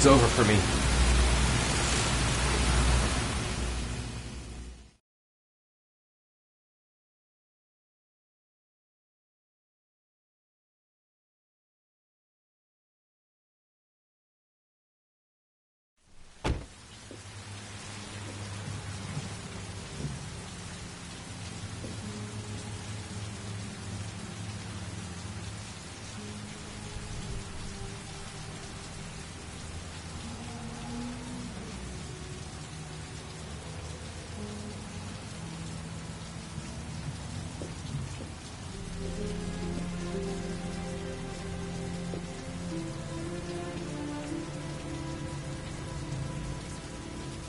It's over for me.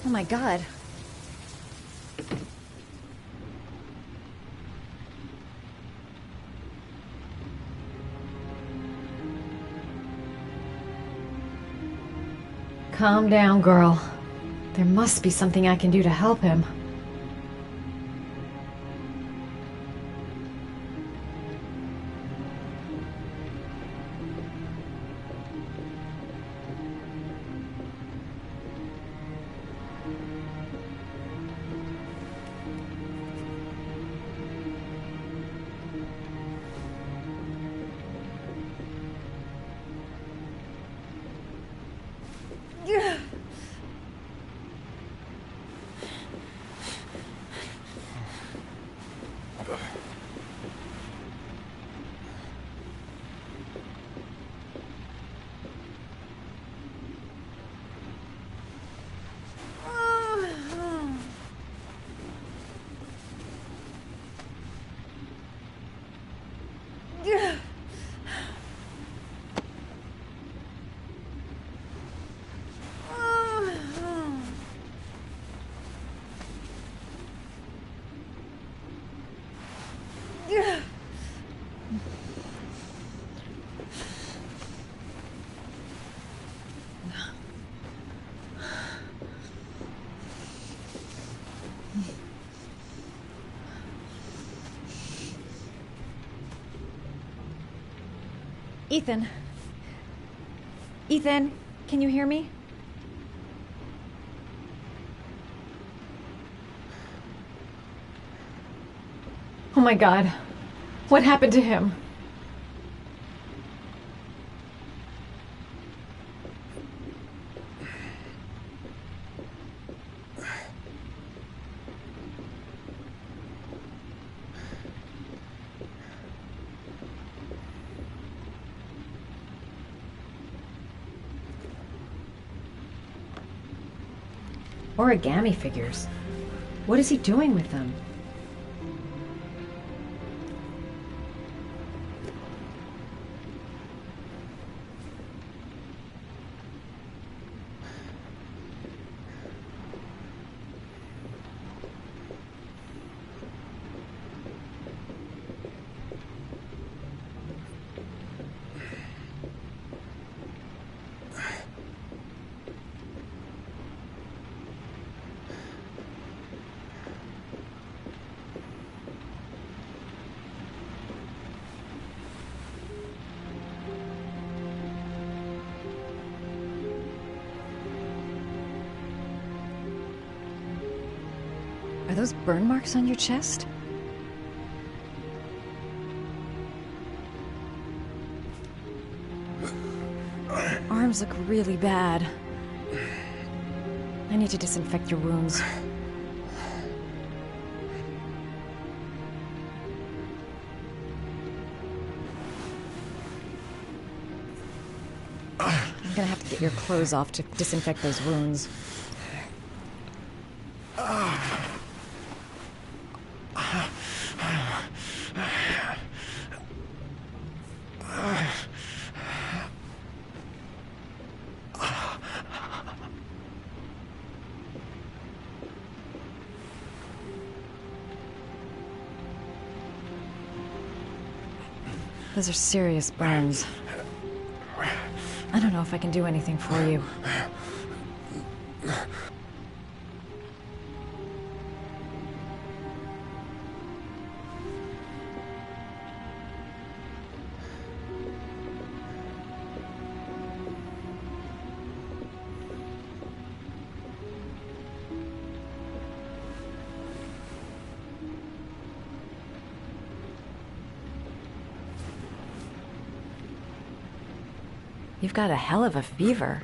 Oh my god. Calm down, girl. There must be something I can do to help him. Ethan. Ethan, can you hear me? Oh my god. What happened to him? Origami figures. What is he doing with them? Are those burn marks on your chest? Arms look really bad. I need to disinfect your wounds. I'm gonna have to get your clothes off to disinfect those wounds. Those are serious burns. I don't know if I can do anything for you. You've got a hell of a fever.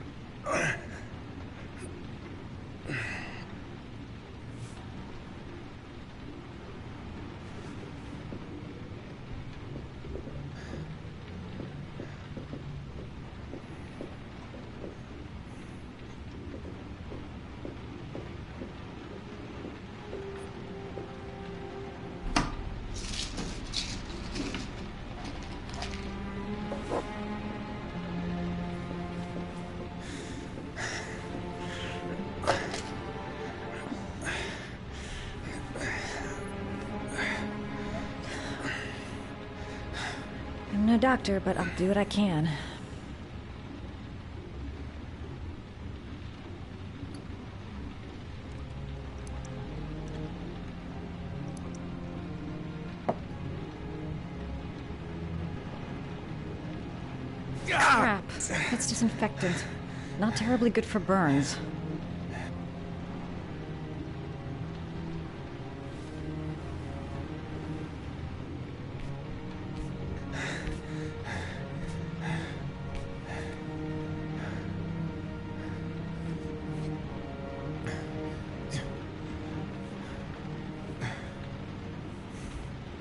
I'm no doctor, but I'll do what I can. Crap. It's disinfectant. Not terribly good for burns.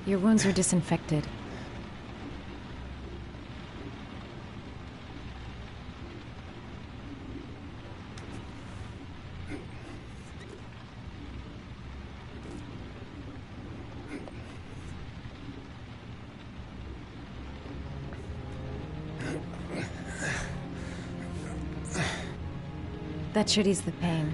Your wounds are disinfected. That should ease the pain.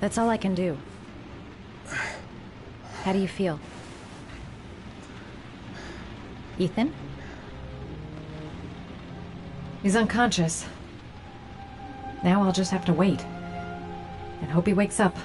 That's all I can do. How do you feel? Ethan? He's unconscious. Now I'll just have to wait. And hope he wakes up.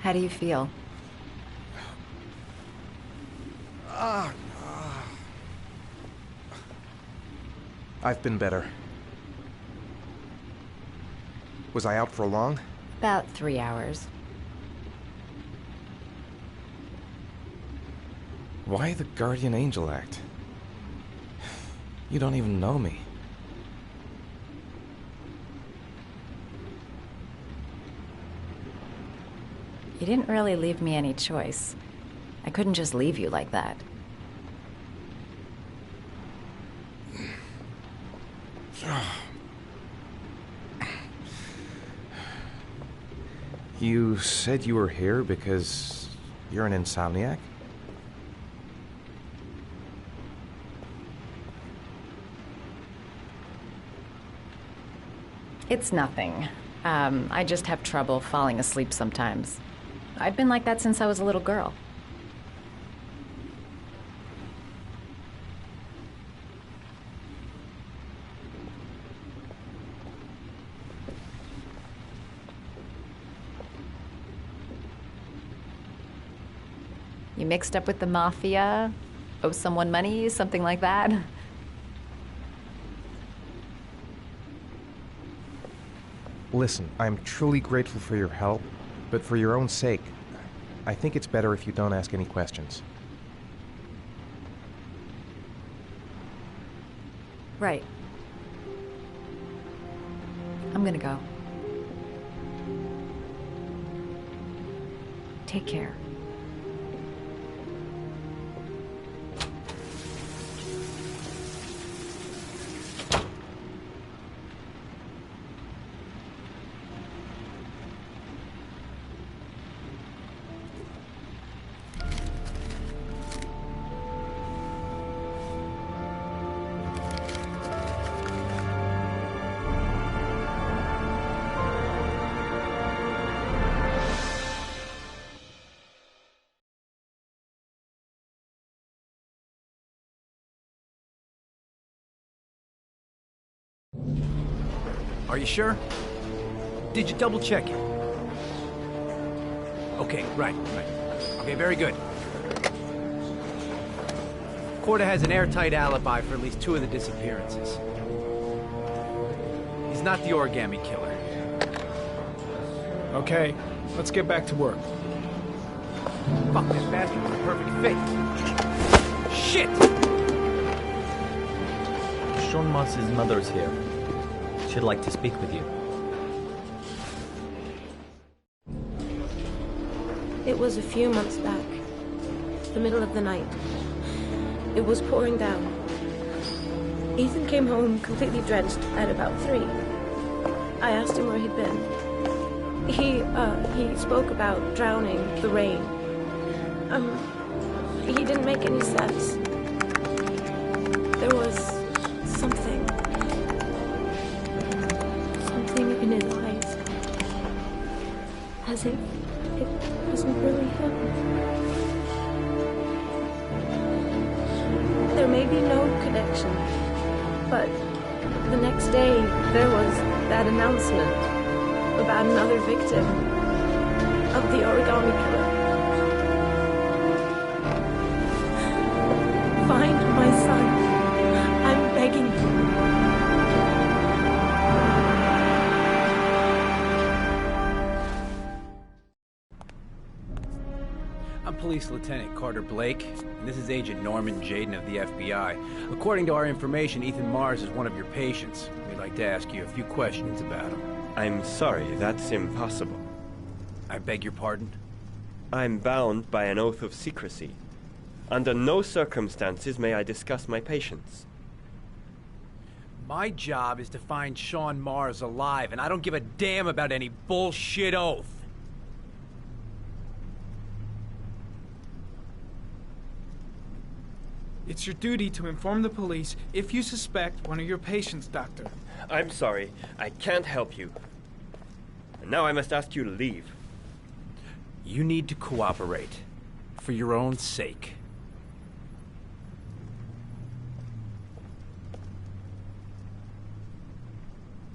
How do you feel? I've been better. Was I out for long? About 3 hours. Why the guardian angel act? You don't even know me. You didn't really leave me any choice. I couldn't just leave you like that. You said you were here because you're an insomniac? It's nothing. I just have trouble falling asleep sometimes. I've been like that since I was a little girl. You mixed up with the mafia? Owe someone money? Something like that? Listen, I'm truly grateful for your help, but for your own sake, I think it's better if you don't ask any questions. Right. I'm gonna go. Take care. Are you sure? Did you double check it? Okay, right. Okay, very good. Corda has an airtight alibi for at least 2 of the disappearances. He's not the origami killer. Okay, let's get back to work. Fuck, that bastard was a perfect fit. Shit! Sean Moss's mother's here. She'd like to speak with you. It was a few months back. The middle of the night. It was pouring down. Ethan came home completely drenched at about 3. I asked him where he'd been. He spoke about drowning, the rain. He didn't make any sense. There was something in his eyes. As if it wasn't really him. There may be no connection, but the next day there was that announcement about another victim of the origami killer. Find my son. I'm begging you. I'm Police Lieutenant Carter Blake, and this is Agent Norman Jaden of the FBI. According to our information, Ethan Mars is one of your patients. We'd like to ask you a few questions about him. I'm sorry, that's impossible. I beg your pardon? I'm bound by an oath of secrecy. Under no circumstances may I discuss my patients. My job is to find Sean Mars alive, and I don't give a damn about any bullshit oath. It's your duty to inform the police if you suspect one of your patients, Doctor. I'm sorry, I can't help you. And now I must ask you to leave. You need to cooperate, for your own sake.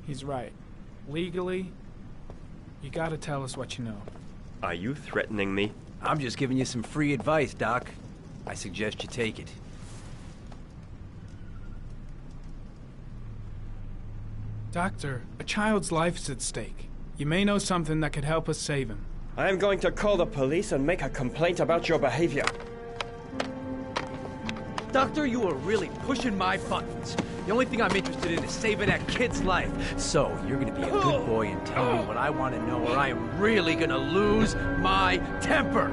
He's right. Legally, you gotta tell us what you know. Are you threatening me? I'm just giving you some free advice, Doc. I suggest you take it. Doctor, a child's life's at stake. You may know something that could help us save him. I am going to call the police and make a complaint about your behavior. Doctor, you are really pushing my buttons. The only thing I'm interested in is saving that kid's life. So, you're gonna be a good boy and tell me what I want to know, or I am really gonna lose my temper.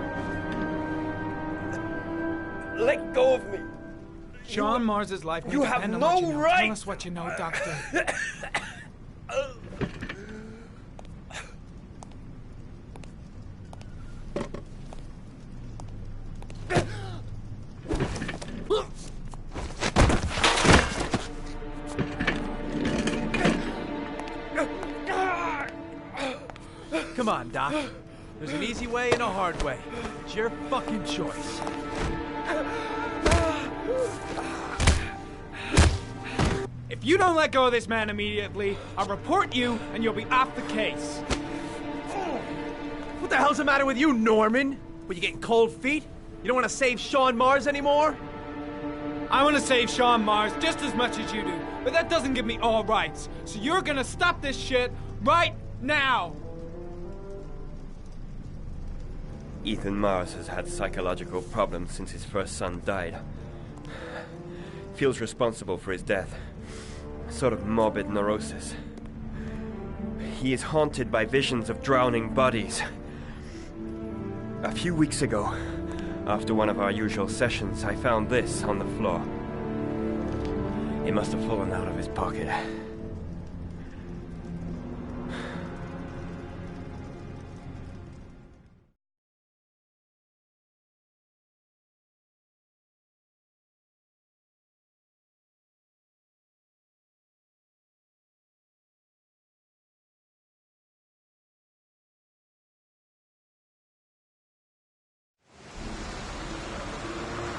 Let go of me. Sean Mars's life may You have depend on no what you know. right. Tell us what you know, Doctor. Come on, Doc. There's an easy way and a hard way. It's your fucking choice. If you don't let go of this man immediately, I'll report you and you'll be off the case. What the hell's the matter with you, Norman? Were you getting cold feet? You don't want to save Sean Mars anymore? I want to save Sean Mars just as much as you do, but that doesn't give me all rights. So you're gonna stop this shit right now! Ethan Mars has had psychological problems since his first son died. Feels responsible for his death. A sort of morbid neurosis. He is haunted by visions of drowning bodies. A few weeks ago, after one of our usual sessions, I found this on the floor. It must have fallen out of his pocket.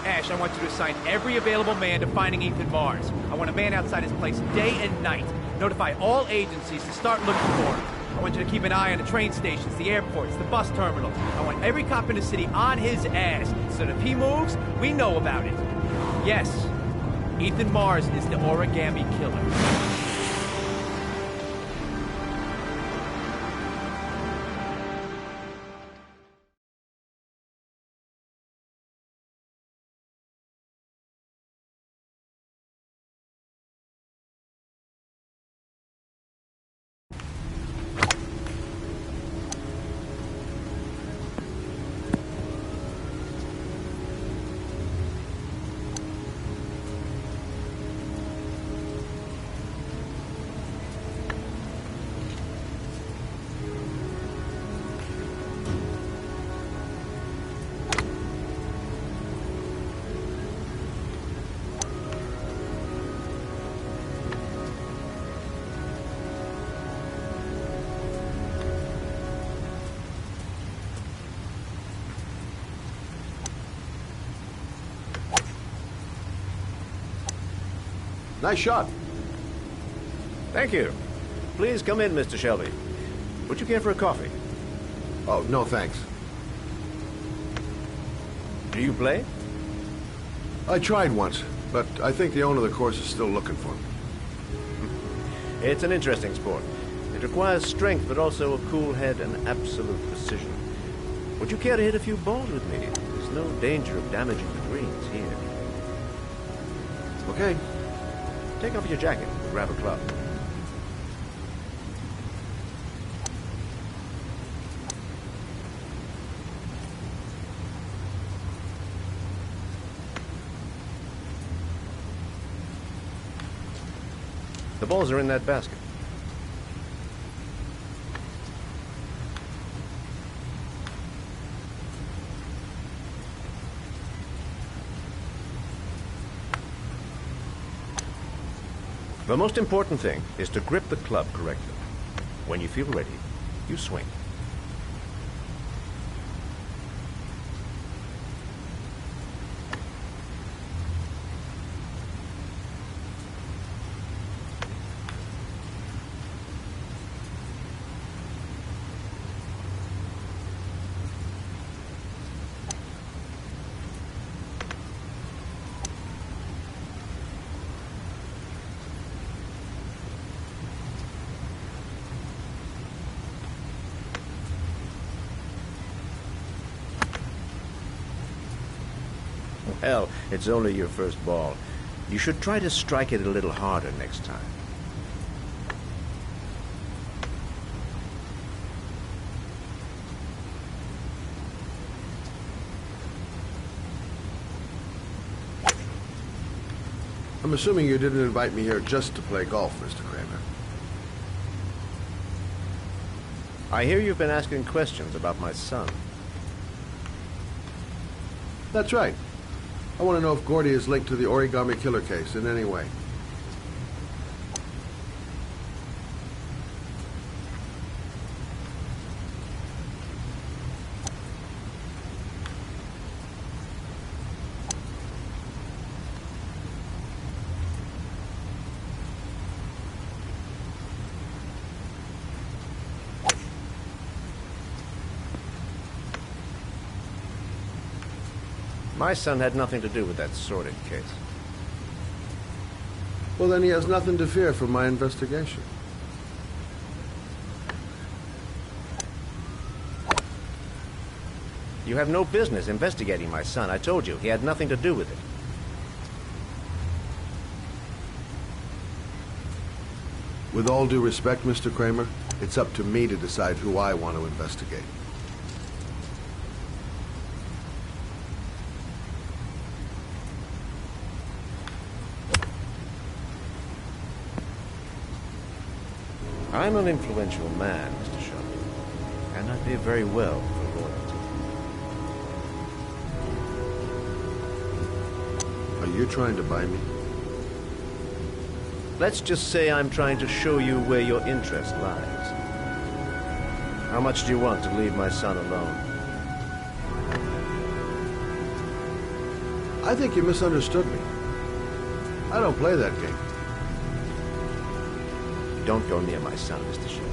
Ash, I want you to assign every available man to finding Ethan Mars. I want a man outside his place day and night. Notify all agencies to start looking for him. I want you to keep an eye on the train stations, the airports, the bus terminals. I want every cop in the city on his ass, so that if he moves, we know about it. Yes, Ethan Mars is the origami killer. Nice shot. Thank you. Please come in, Mr. Shelby. Would you care for a coffee? Oh, no thanks. Do you play? I tried once, but I think the owner of the course is still looking for me. It's an interesting sport. It requires strength, but also a cool head and absolute precision. Would you care to hit a few balls with me? There's no danger of damaging the greens here. Okay. Take off your jacket and grab a club. The balls are in that basket. The most important thing is to grip the club correctly. When you feel ready, you swing. Hell, it's only your first ball. You should try to strike it a little harder next time. I'm assuming you didn't invite me here just to play golf, Mr. Kramer. I hear you've been asking questions about my son. That's right. I want to know if Gordy is linked to the Origami Killer case in any way. My son had nothing to do with that sordid case. Well, then he has nothing to fear from my investigation. You have no business investigating my son. I told you, he had nothing to do with it. With all due respect, Mr. Kramer, it's up to me to decide who I want to investigate. I'm an influential man, Mr. Shaw, and I pay very well for loyalty. Are you trying to buy me? Let's just say I'm trying to show you where your interest lies. How much do you want to leave my son alone? I think you misunderstood me. I don't play that game. Don't go near my son, Mr. Shaw.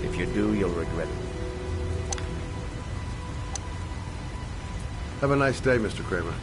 If you do, you'll regret it. Have a nice day, Mr. Kramer.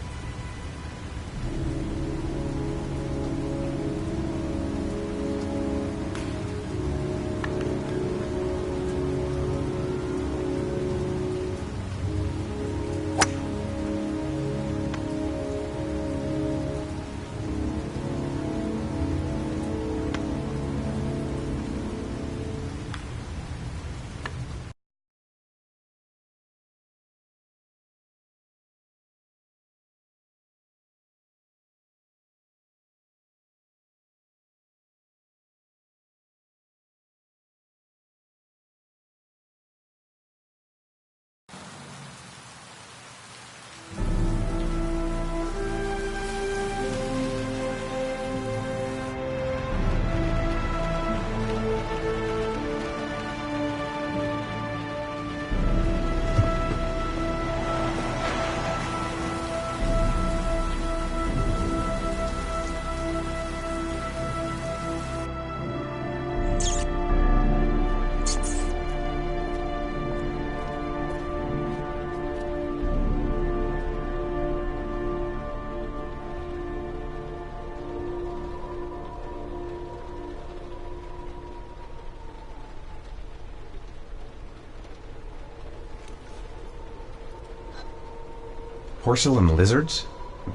Porcelain lizards?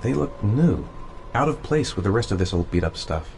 They look new. Out of place with the rest of this old beat-up stuff.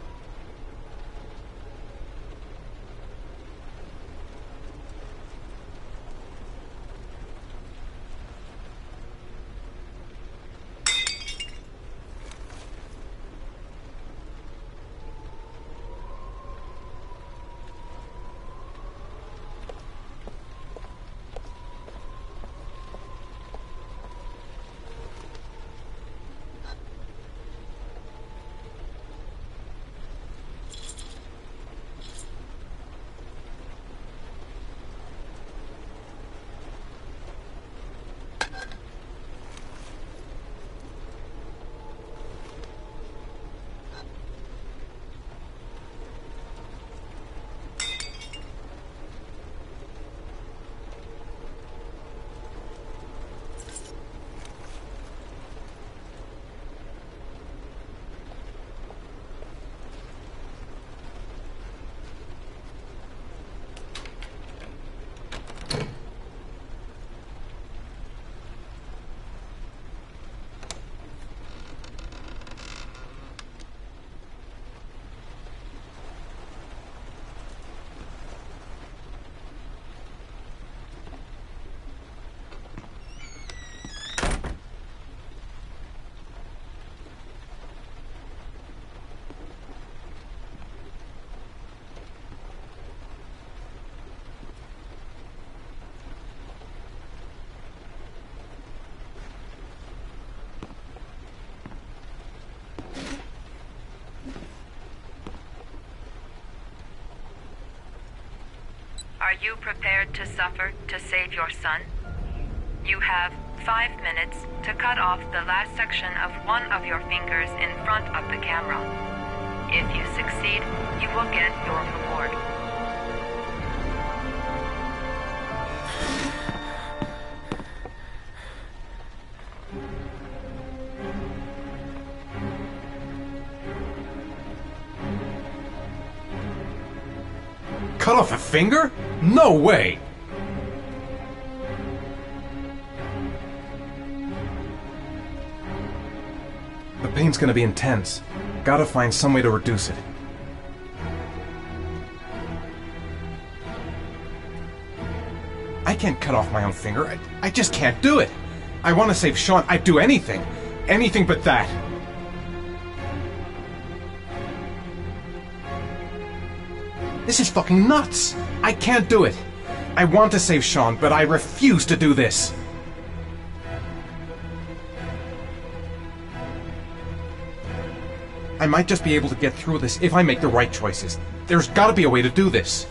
Are you prepared to suffer to save your son? You have 5 minutes to cut off the last section of one of your fingers in front of the camera. If you succeed, you will get your reward. Cut off a finger? No way! The pain's gonna be intense. Gotta find some way to reduce it. I can't cut off my own finger. I just can't do it. I want to save Sean. I'd do anything. Anything but that. This is fucking nuts! I can't do it! I want to save Sean, but I refuse to do this! I might just be able to get through this if I make the right choices. There's gotta be a way to do this.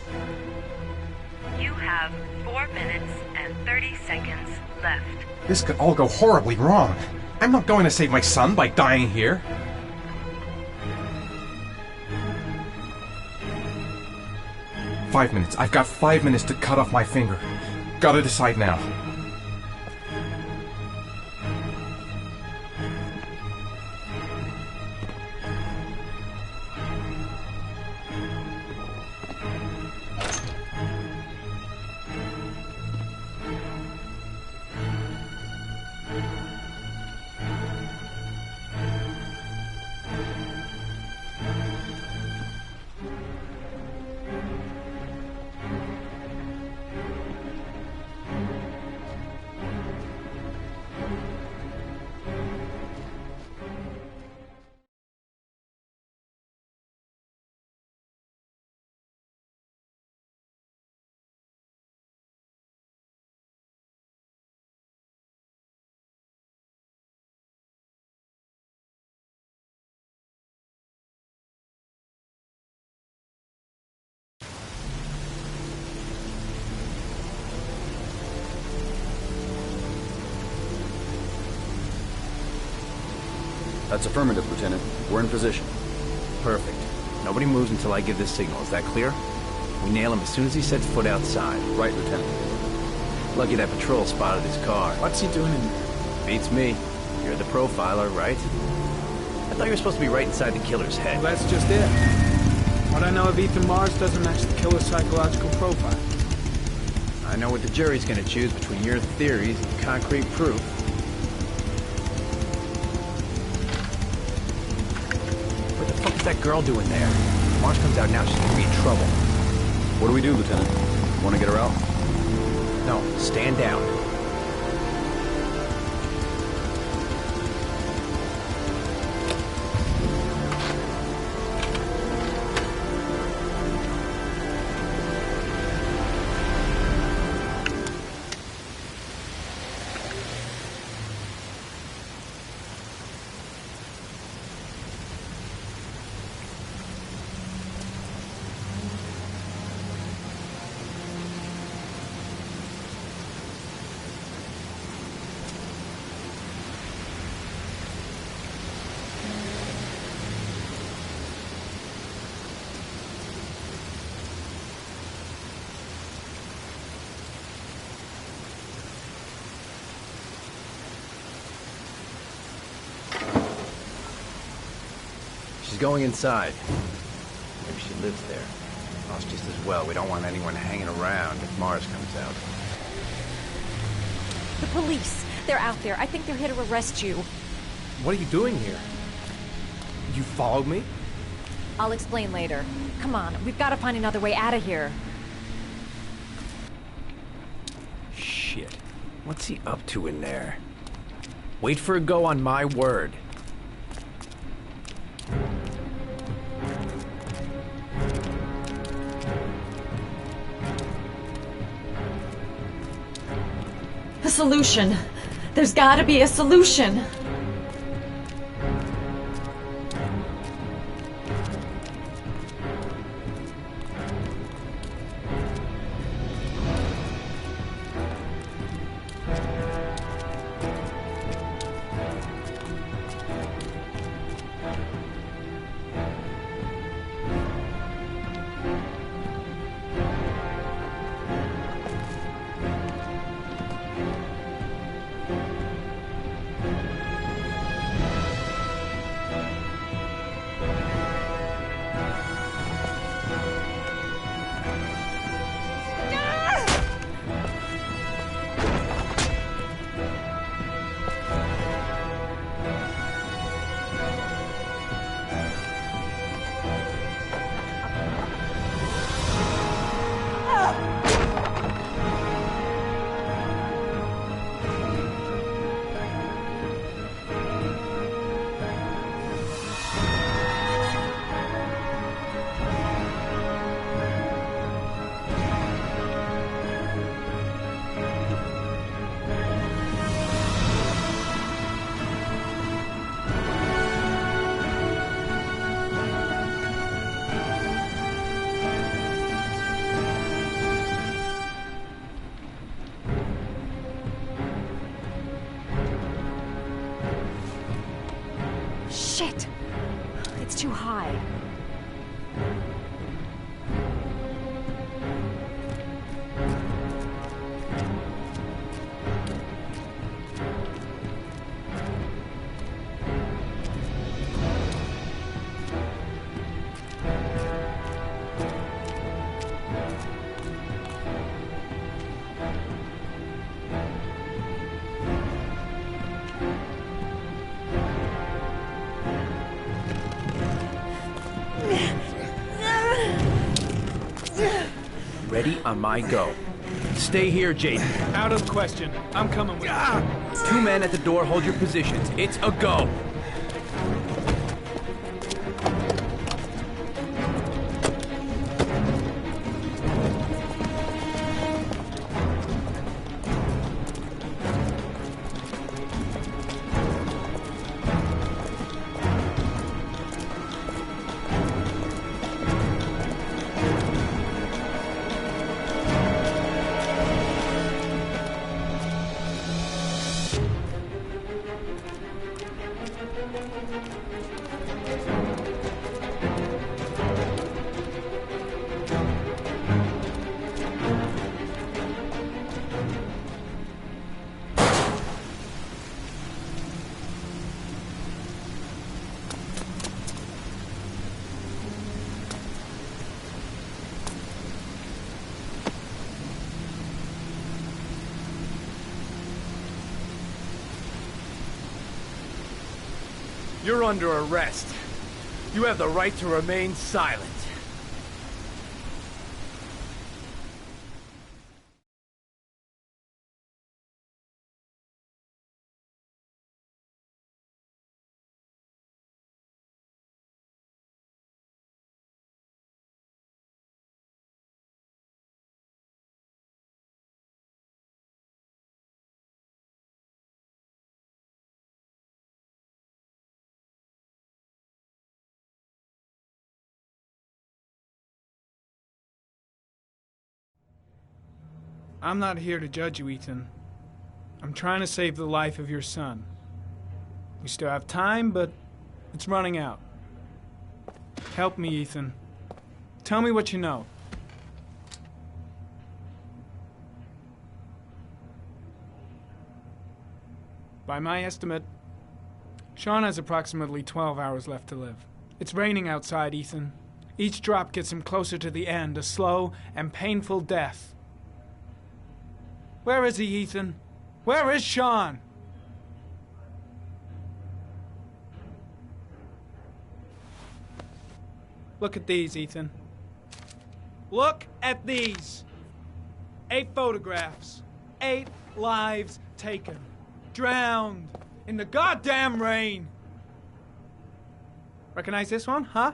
You have 4 minutes and 30 seconds left. This could all go horribly wrong. I'm not going to save my son by dying here. "5 minutes. I've got 5 minutes to cut off my finger. Gotta decide now." That's affirmative, Lieutenant. We're in position. Perfect. Nobody moves until I give the signal. Is that clear? We nail him as soon as he sets foot outside. Right, Lieutenant. Lucky that patrol spotted his car. What's he doing in there? Beats me. You're the profiler, right? I thought you were supposed to be right inside the killer's head. Well, that's just it. What I know of Ethan Mars doesn't match the killer's psychological profile. I know what the jury's gonna choose between your theories and concrete proof. What the fuck is that girl doing there? If Mars comes out now, she's gonna be in trouble. What do we do, Lieutenant? Want to get her out? No, stand down. She's going inside. Maybe she lives there. Well, it's just as well. We don't want anyone hanging around if Mars comes out. The police! They're out there. I think they're here to arrest you. What are you doing here? You followed me? I'll explain later. Come on, we've got to find another way out of here. Shit. What's he up to in there? Wait for a go on my word. A solution. There's got to be a solution. Ready on my go. Stay here, Jaden. Out of the question. I'm coming with you. 2 men at the door, hold your positions. It's a go. You're under arrest. You have the right to remain silent. I'm not here to judge you, Ethan. I'm trying to save the life of your son. We still have time, but it's running out. Help me, Ethan. Tell me what you know. By my estimate, Sean has approximately 12 hours left to live. It's raining outside, Ethan. Each drop gets him closer to the end, a slow and painful death. Where is he, Ethan? Where is Sean? Look at these, Ethan. Look at these. 8 photographs. 8 lives taken. Drowned in the goddamn rain. Recognize this one, huh?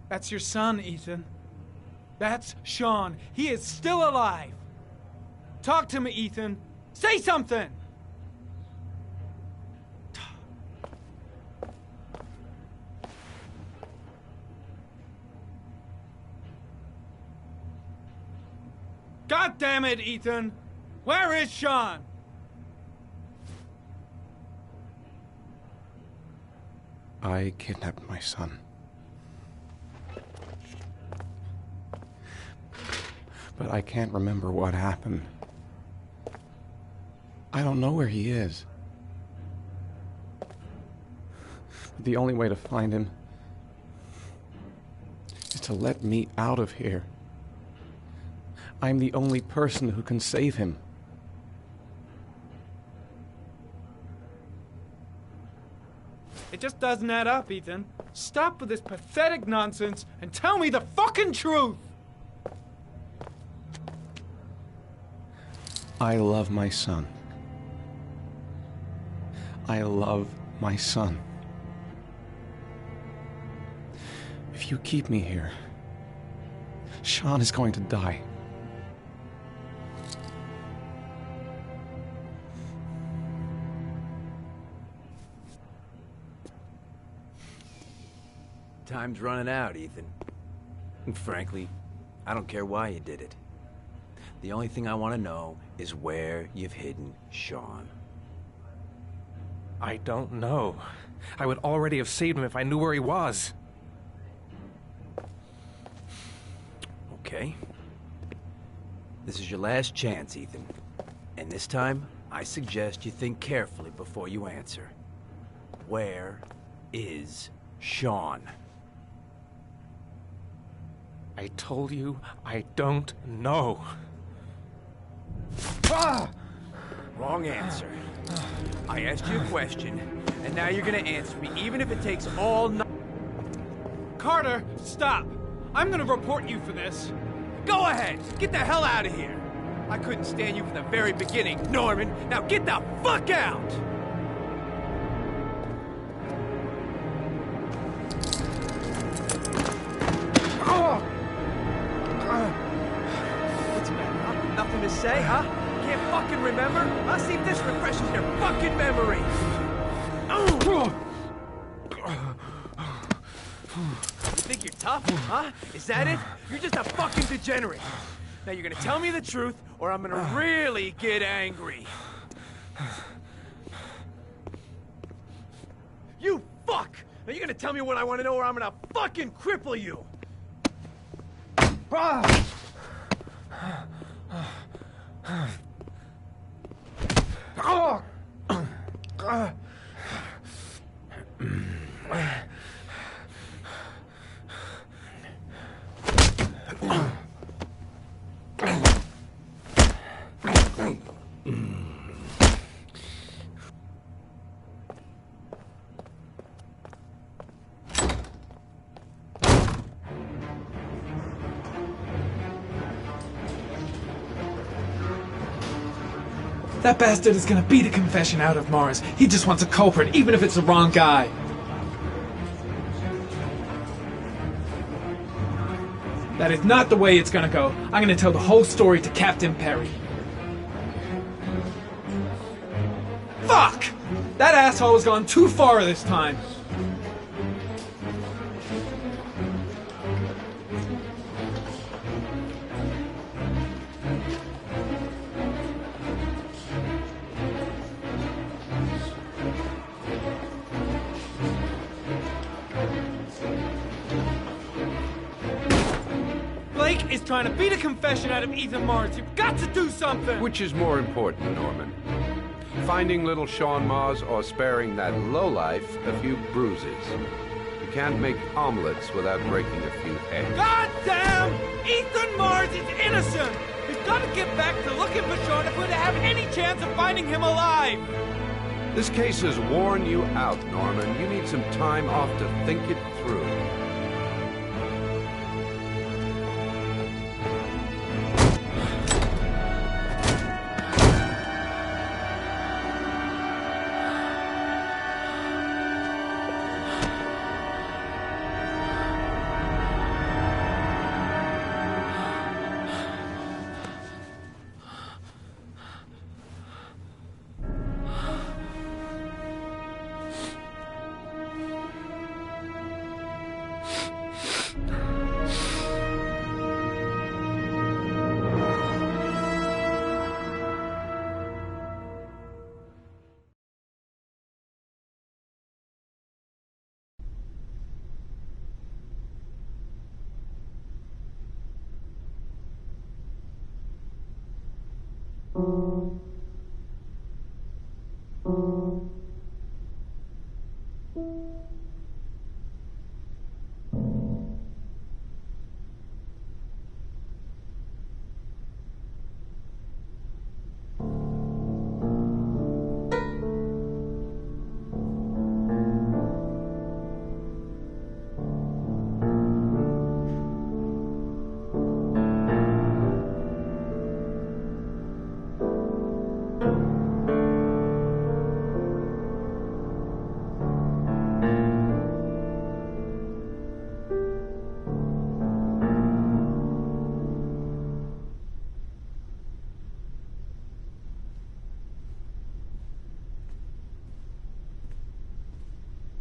That's your son, Ethan. That's Sean. He is still alive. Talk to me, Ethan. Say something! God damn it, Ethan! Where is Sean? I kidnapped my son. But I can't remember what happened. I don't know where he is. The only way to find him is to let me out of here. I'm the only person who can save him. It just doesn't add up, Ethan. Stop with this pathetic nonsense and tell me the fucking truth! I love my son. I love my son. If you keep me here, Sean is going to die. Time's running out, Ethan. And frankly, I don't care why you did it. The only thing I want to know is where you've hidden Sean. I don't know. I would already have saved him if I knew where he was. okay? This is your last chance, Ethan. And this time, I suggest you think carefully before you answer. Where is Sean? I told you I don't know. Wrong answer. I asked you a question, and now you're gonna answer me, even if it takes all night. Carter, stop! I'm gonna report you for this. Go ahead! Get the hell out of here! I couldn't stand you from the very beginning, Norman! Now get the fuck out! What's the matter, huh? Nothing to say, huh? Can't fucking remember? I'll see if this refreshes your fucking memory! You think you're tough, huh? Is that it? You're just a fucking degenerate! Now you're gonna tell me the truth, or I'm gonna really get angry. You fuck! Now you're gonna tell me what I want to know, or I'm gonna fucking cripple you! That bastard is gonna beat a confession out of Mars. He just wants a culprit, even if it's the wrong guy. That is not the way it's gonna go. I'm gonna tell the whole story to Captain Perry. Fuck! That asshole has gone too far this time. Blake is trying to beat a confession out of Ethan Mars. You've got to do something! Which is more important, Norman? Finding little Sean Mars or sparing that lowlife a few bruises? You can't make omelets without breaking a few eggs. God damn! Ethan Mars is innocent! We've got to get back to looking for Sean if we're to have any chance of finding him alive! This case has worn you out, Norman. You need some time off to think it through.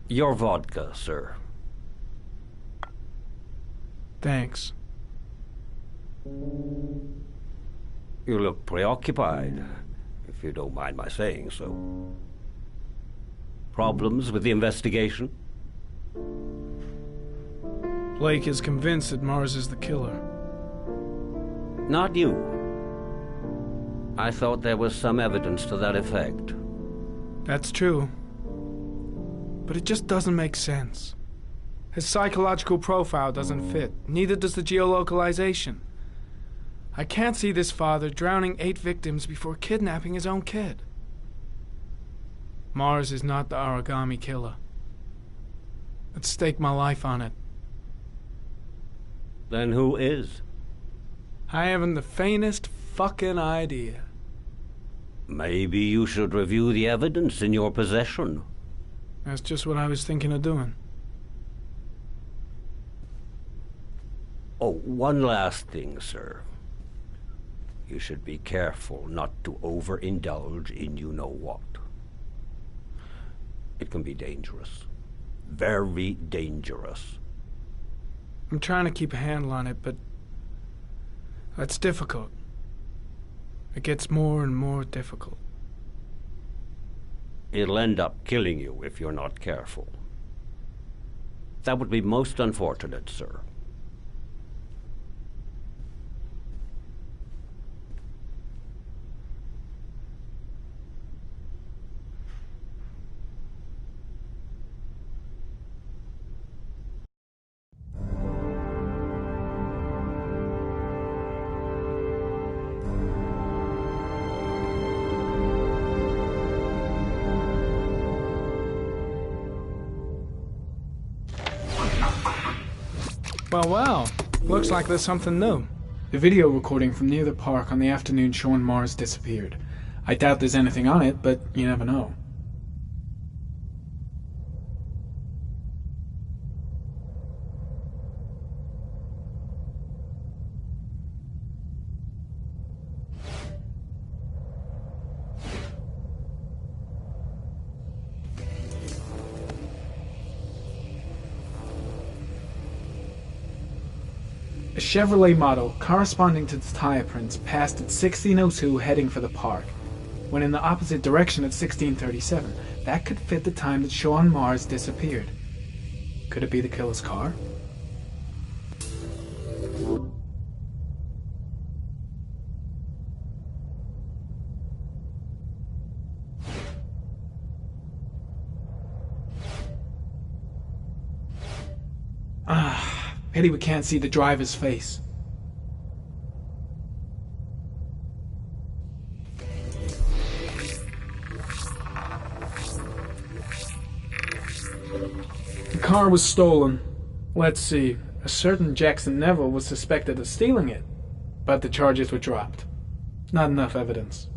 Your vodka, sir. Thanks. You look preoccupied, if you don't mind my saying so. Problems with the investigation? Blake is convinced that Mars is the killer. Not you. I thought there was some evidence to that effect. That's true. But it just doesn't make sense. His psychological profile doesn't fit. Neither does the geolocalization. I can't see this father drowning 8 victims before kidnapping his own kid. Mars is not the origami killer. I'd stake my life on it. Then who is? I haven't the faintest fucking idea. Maybe you should review the evidence in your possession. That's just what I was thinking of doing. Oh, one last thing, sir. You should be careful not to overindulge in you-know-what. It can be dangerous. Very dangerous. I'm trying to keep a handle on it, but that's difficult. It gets more and more difficult. It'll end up killing you if you're not careful. That would be most unfortunate, sir. Well, looks like there's something new. The video recording from near the park on the afternoon Sean Mars disappeared. I doubt there's anything on it, but you never know. A Chevrolet model corresponding to the tire prints passed at 16:02 heading for the park, when in the opposite direction at 16:37. That could fit the time that Sean Mars disappeared. Could it be the killer's car? Pity we can't see the driver's face. The car was stolen. Let's see. A certain Jackson Neville was suspected of stealing it, but the charges were dropped. Not enough evidence.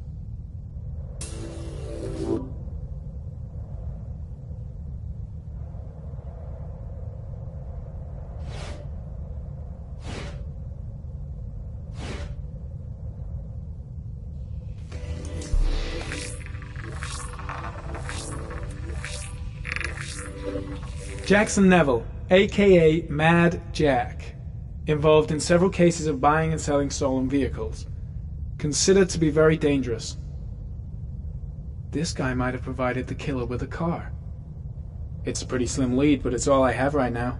Jackson Neville, aka Mad Jack, involved in several cases of buying and selling stolen vehicles. Considered to be very dangerous. This guy might have provided the killer with a car. It's a pretty slim lead, but it's all I have right now.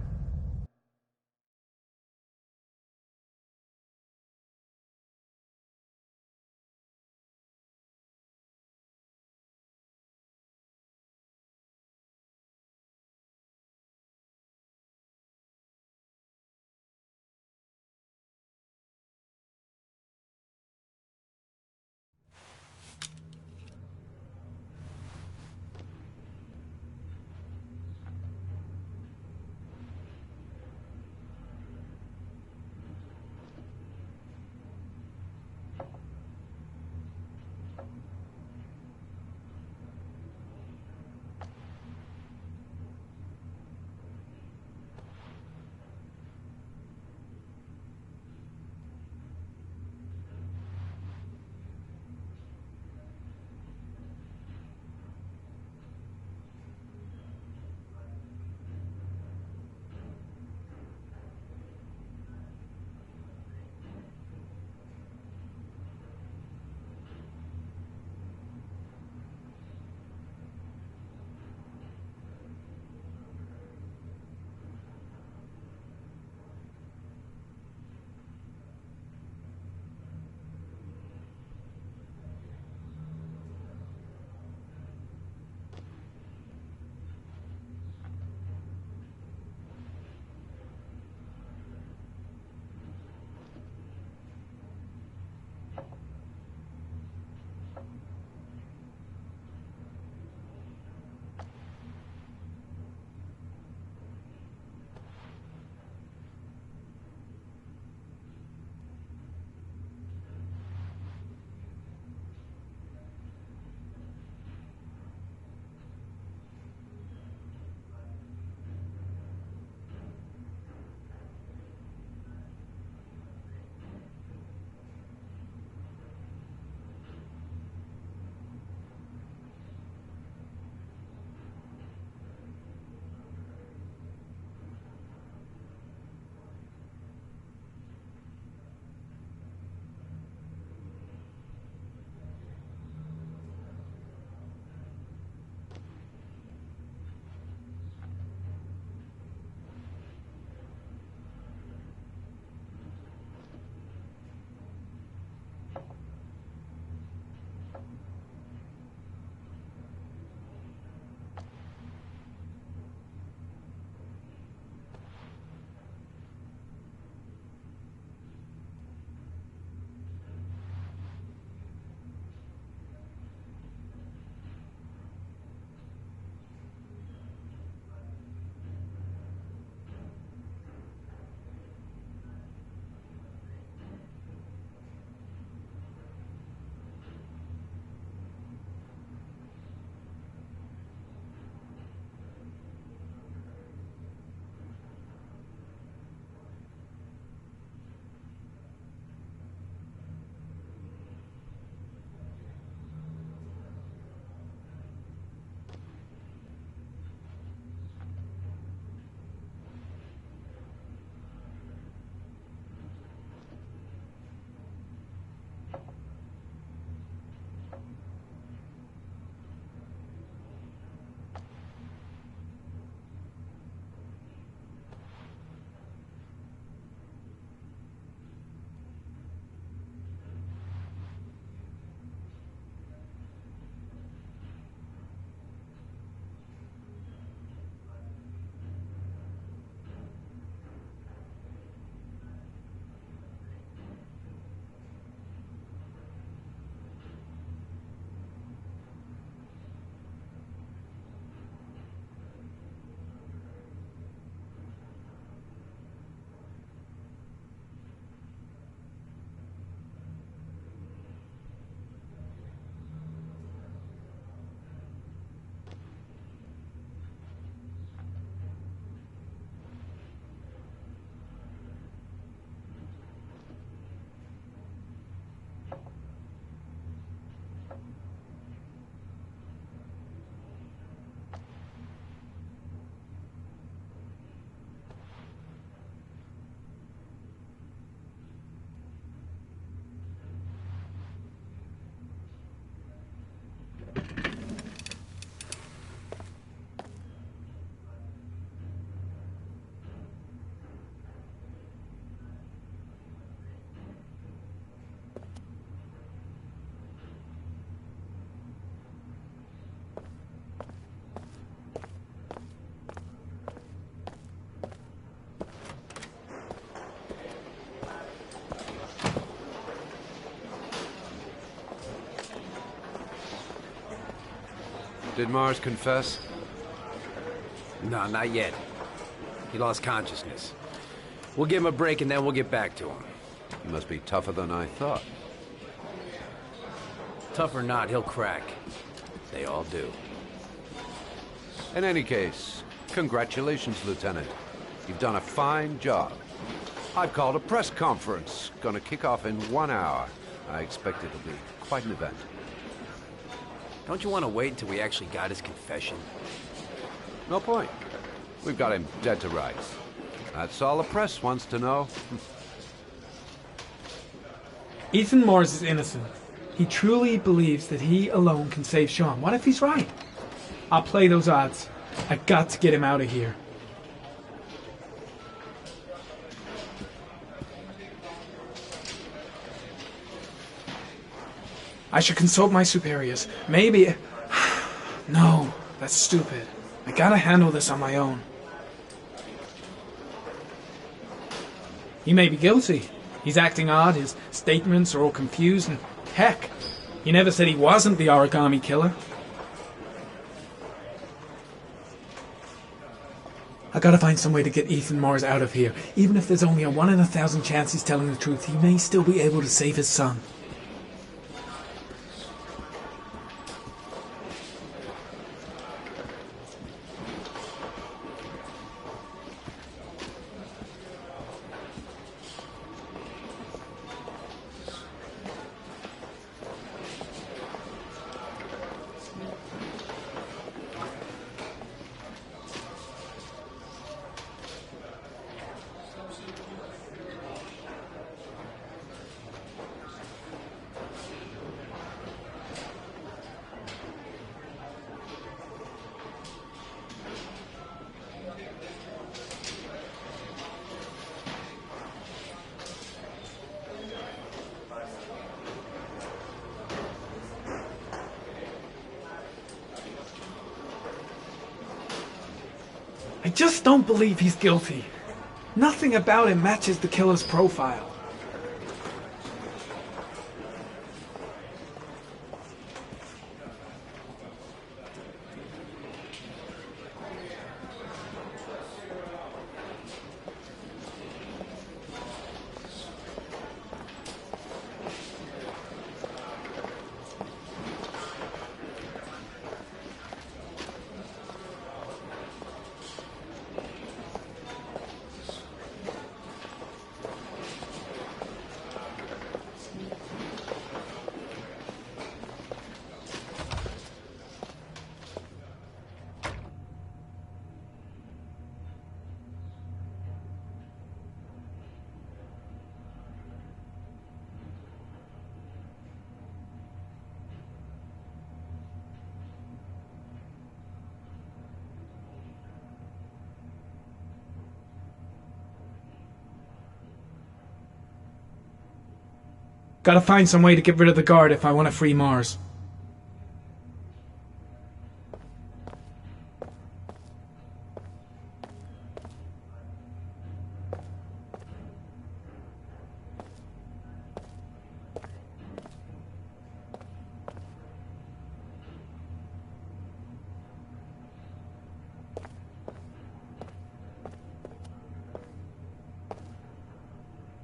Did Mars confess? No, not yet. He lost consciousness. We'll give him a break and then we'll get back to him. He must be tougher than I thought. Tough or not, he'll crack. They all do. In any case, congratulations, Lieutenant. You've done a fine job. I've called a press conference. Gonna kick off in 1 hour. I expect it'll be quite an event. Don't you want to wait until we actually got his confession? No point. We've got him dead to rights. That's all the press wants to know. Ethan Mars is innocent. He truly believes that he alone can save Sean. What if he's right? I'll play those odds. I got to get him out of here. I should consult my superiors. Maybe... No, that's stupid. I gotta handle this on my own. He may be guilty. He's acting odd, his statements are all confused, and heck, he never said he wasn't the origami killer. I gotta find some way to get Ethan Mars out of here. Even if there's only a 1 in 1,000 chance he's telling the truth, he may still be able to save his son. I just don't believe he's guilty. Nothing about him matches the killer's profile. Gotta find some way to get rid of the guard if I want to free Mars.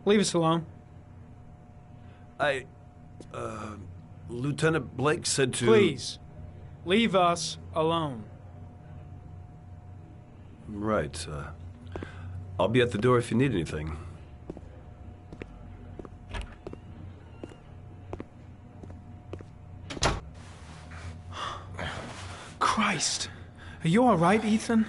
Leave us alone. Lieutenant Blake said to... Please, leave us alone. Right, I'll be at the door if you need anything. Christ. Are you alright, Ethan?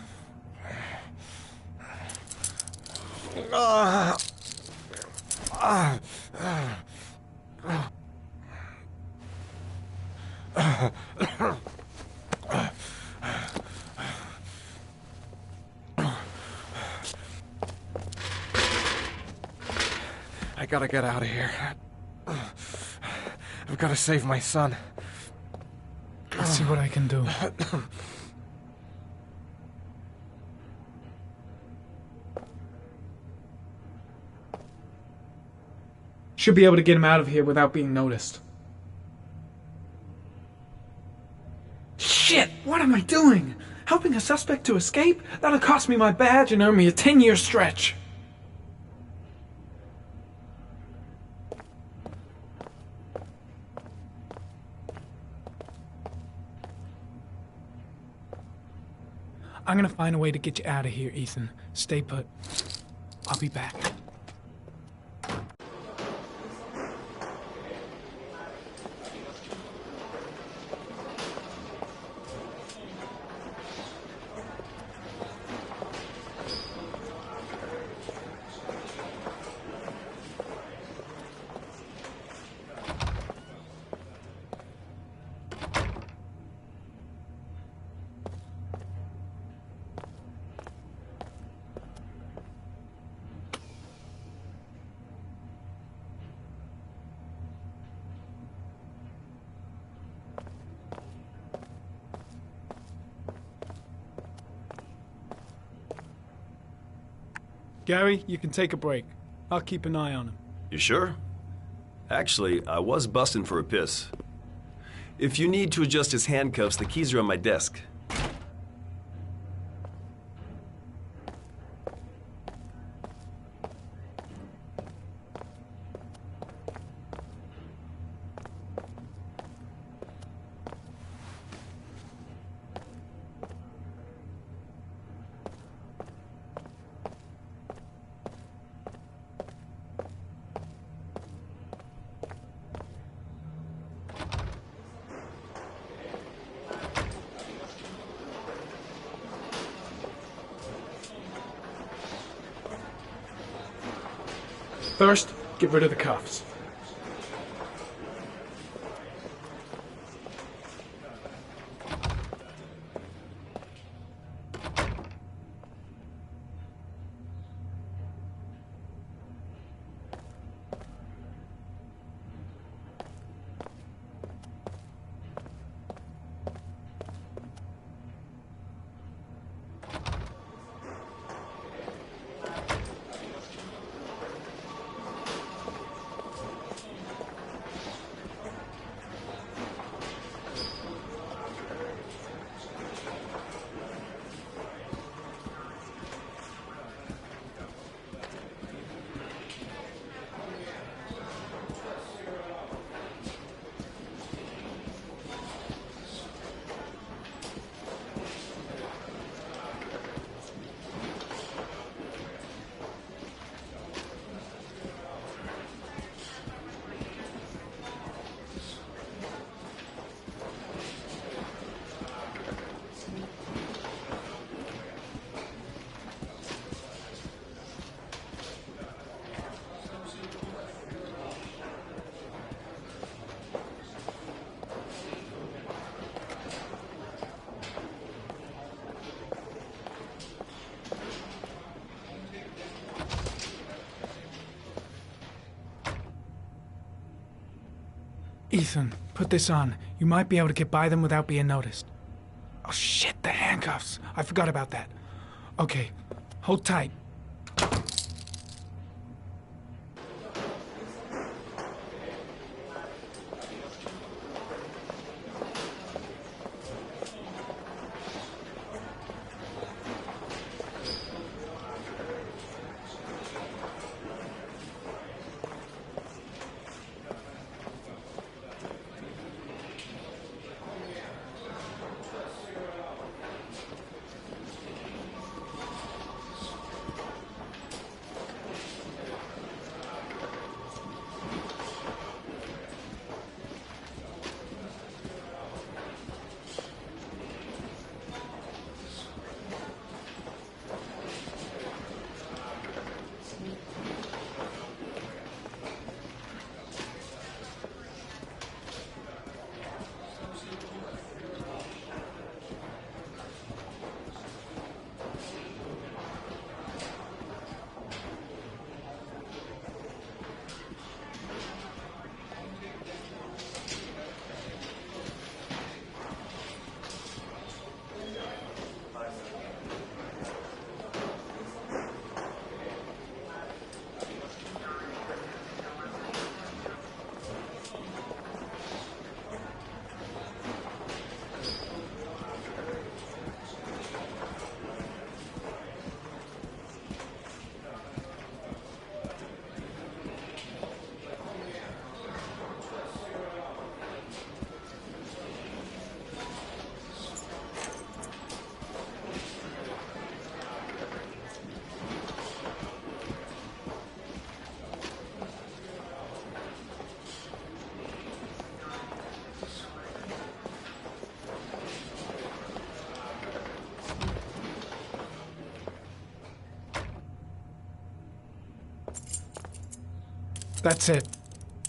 I gotta get out of here. I've gotta save my son. Let's see what I can do. Should be able to get him out of here without being noticed. Shit! What am I doing? Helping a suspect to escape? That'll cost me my badge and earn me a 10-year stretch. I'm gonna find a way to get you out of here, Ethan. Stay put. I'll be back. Gary, you can take a break. I'll keep an eye on him. You sure? Actually, I was busting for a piss. If you need to adjust his handcuffs, the keys are on my desk. First, get rid of the cuffs. Ethan, put this on. You might be able to get by them without being noticed. Oh shit, the handcuffs. I forgot about that. Okay, hold tight. That's it.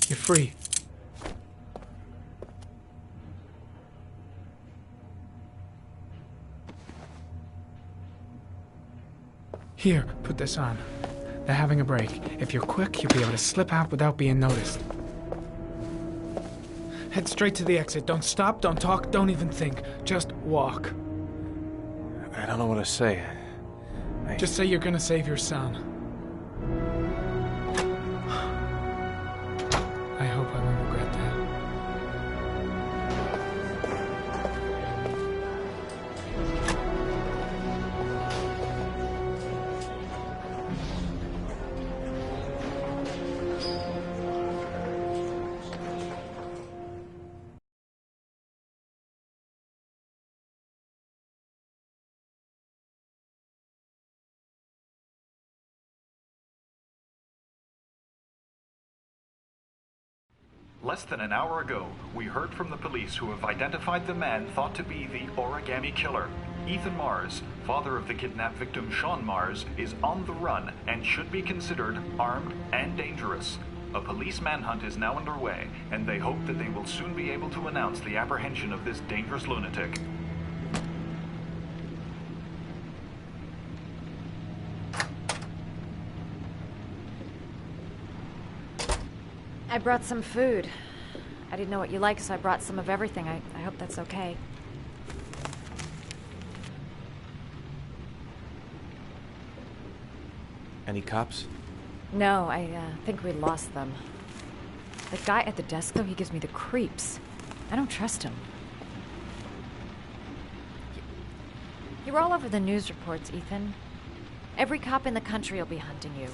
You're free. Here, put this on. They're having a break. If you're quick, you'll be able to slip out without being noticed. Head straight to the exit. Don't stop, don't talk, don't even think. Just walk. I don't know what to say. Just say you're gonna save your son. I hope I won't regret that. Less than an hour ago, we heard from the police who have identified the man thought to be the origami killer. Ethan Mars, father of the kidnapped victim Sean Mars, is on the run and should be considered armed and dangerous. A police manhunt is now underway, and they hope that they will soon be able to announce the apprehension of this dangerous lunatic. I brought some food. I didn't know what you like, so I brought some of everything. I hope that's okay. Any cops? No, I think we lost them. The guy at the desk, though, he gives me the creeps. I don't trust him. You're all over the news reports, Ethan. Every cop in the country will be hunting you.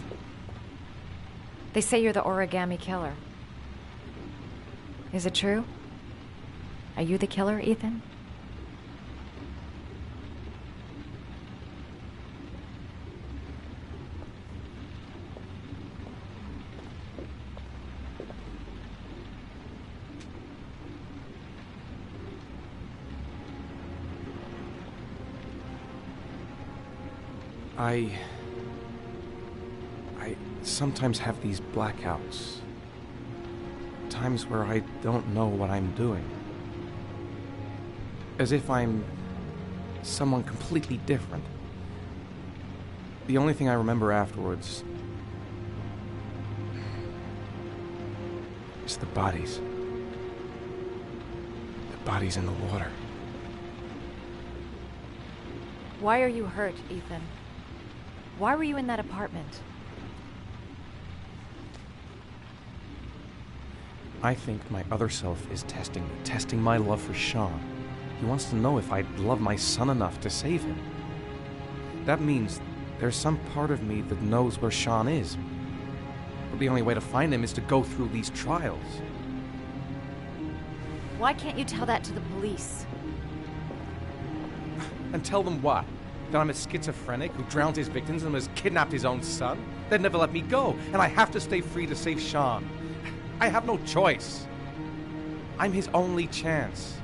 They say you're the origami killer. Is it true? Are you the killer, Ethan? I sometimes have these blackouts. Times where I don't know what I'm doing. As if I'm someone completely different. The only thing I remember afterwards is the bodies. The bodies in the water. Why are you hurt, Ethan? Why were you in that apartment? I think my other self is testing my love for Sean. He wants to know if I'd love my son enough to save him. That means there's some part of me that knows where Sean is. But the only way to find him is to go through these trials. Why can't you tell that to the police? And tell them what? That I'm a schizophrenic who drowned his victims and has kidnapped his own son? They'd never let me go, and I have to stay free to save Sean. I have no choice. I'm his only chance.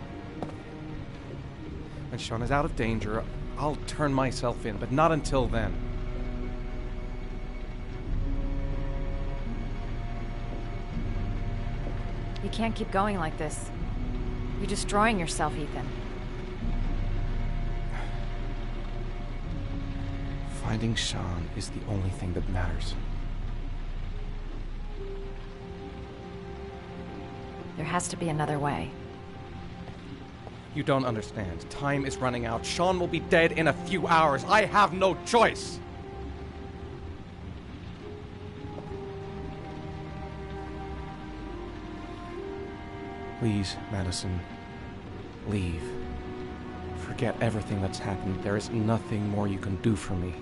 When Sean is out of danger, I'll turn myself in, but not until then. You can't keep going like this. You're destroying yourself, Ethan. Finding Sean is the only thing that matters. There has to be another way. You don't understand. Time is running out. Sean will be dead in a few hours. I have no choice. Please, Madison, leave. Forget everything that's happened. There is nothing more you can do for me.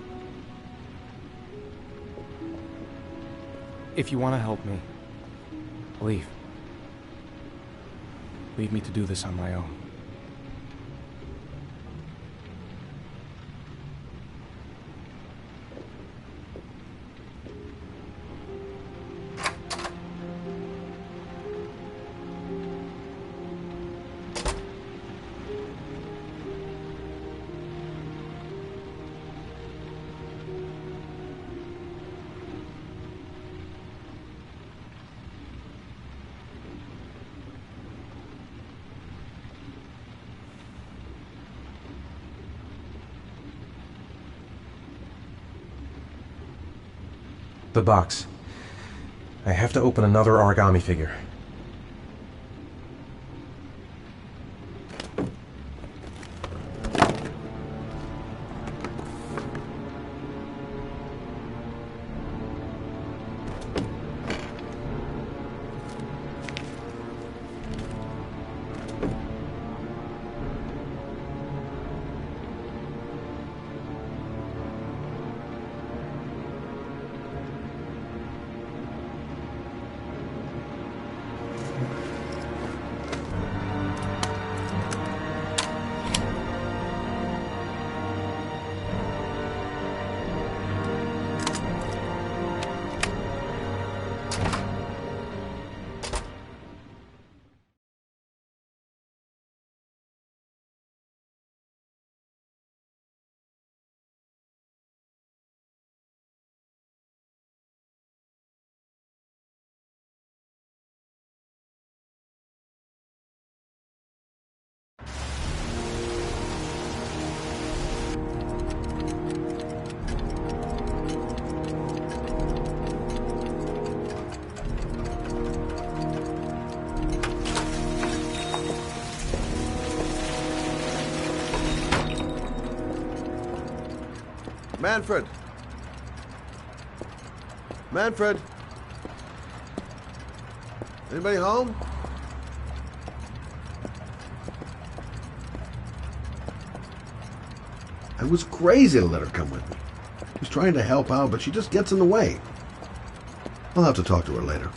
If you want to help me, leave. Leave me to do this on my own. The box. I have to open another origami figure. Manfred! Manfred! Anybody home? I was crazy to let her come with me. I was trying to help out, but she just gets in the way. I'll have to talk to her later.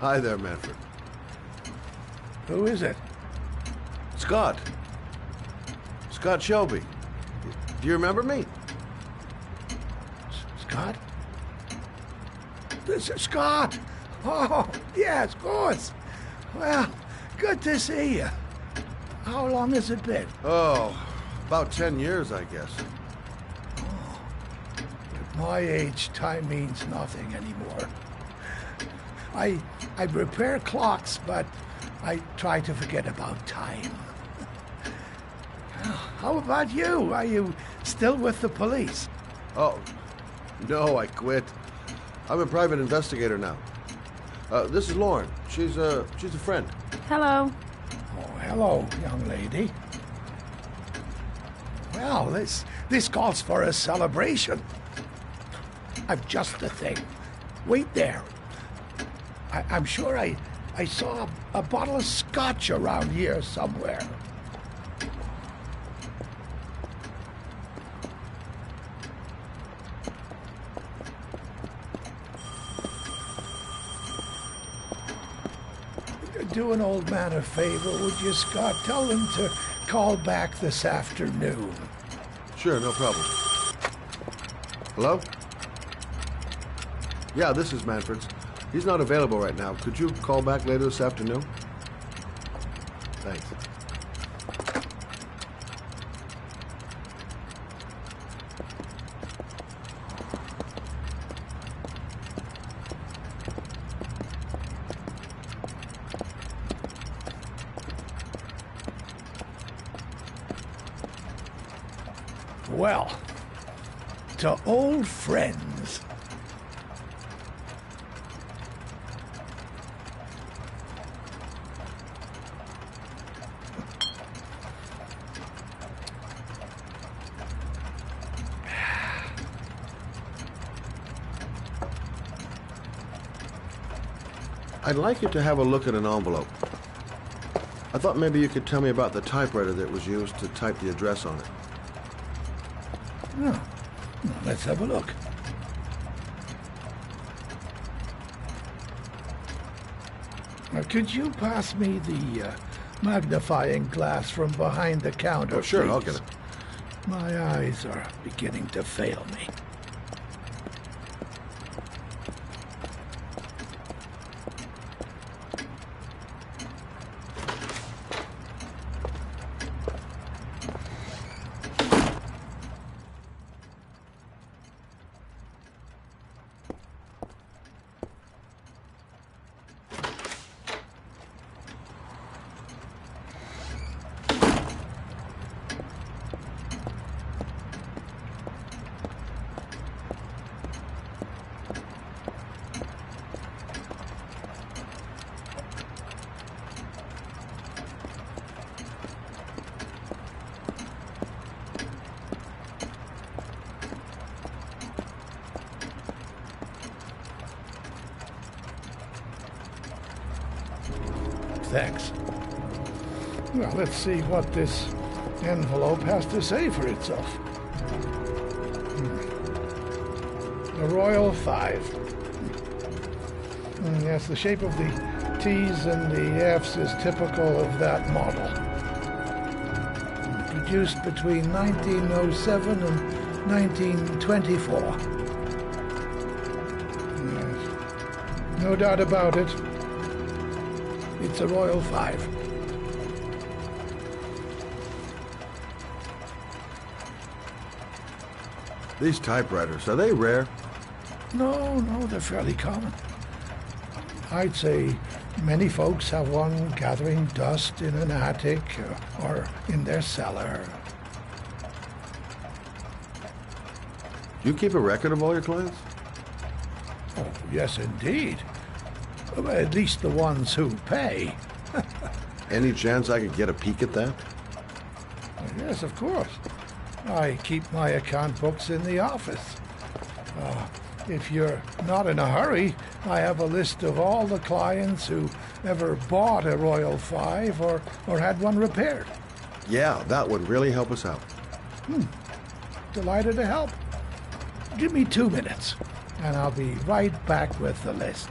Hi there, Manfred. Who is it? Scott. Scott Shelby. Do you remember me? Scott? This is Scott! Oh, yes, of course. Well, good to see you. How long has it been? Oh, about 10 years, I guess. At my age, time means nothing anymore. I repair clocks, but I try to forget about time. How about you? Are you still with the police? Oh, no, I quit. I'm a private investigator now. This is Lauren. She's a friend. Hello. Oh, hello, young lady. Well, this calls for a celebration. I've just the thing. Wait there. I'm sure I saw a bottle of scotch around here somewhere. Do an old man a favor, would you, Scott? Tell him to call back this afternoon. Sure, no problem. Hello? Yeah, this is Manfred's. He's not available right now. Could you call back later this afternoon? Thanks. Well, to old friends. I'd like you to have a look at an envelope. I thought maybe you could tell me about the typewriter that was used to type the address on it. Oh, let's have a look. Could you pass me the magnifying glass from behind the counter, Oh, sure, please? I'll get it. My eyes are beginning to fail me. thanks. Well, let's see what this envelope has to say for itself. The Royal 5. Yes, the shape of the T's and the F's is typical of that model. Produced between 1907 and 1924. Yes. No doubt about it. It's a Royal 5. These typewriters, are they rare? No, they're fairly common. I'd say many folks have one gathering dust in an attic or in their cellar. Do you keep a record of all your clients? Oh, yes, indeed. At least the ones who pay. Any chance I could get a peek at that? Yes, of course. I keep my account books in the office. If you're not in a hurry, I have a list of all the clients who ever bought a Royal 5 or had one repaired. Yeah, that would really help us out. Delighted to help. Give me 2 minutes, and I'll be right back with the list.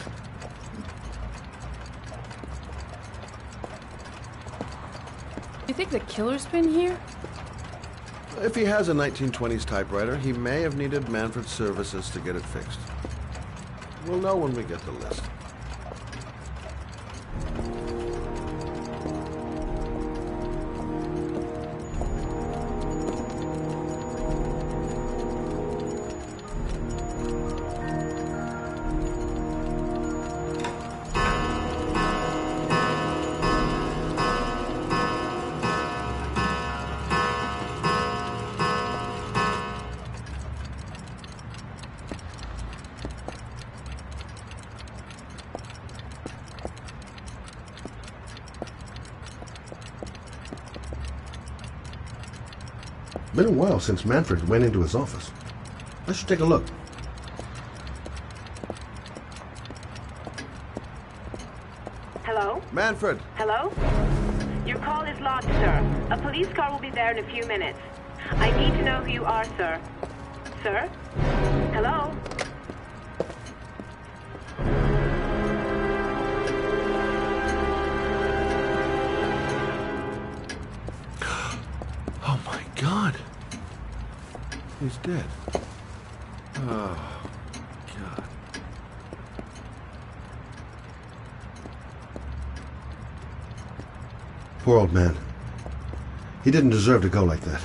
You think the killer's been here? If he has a 1920s typewriter, he may have needed Manfred's services to get it fixed. We'll know when we get the list. Been a while since Manfred went into his office. I should take a look. Hello? Manfred! Hello? Your call is logged, sir. A police car will be there in a few minutes. I need to know who you are, sir. Sir? Hello? Oh my God! He's dead. Oh, God. Poor old man. He didn't deserve to go like that.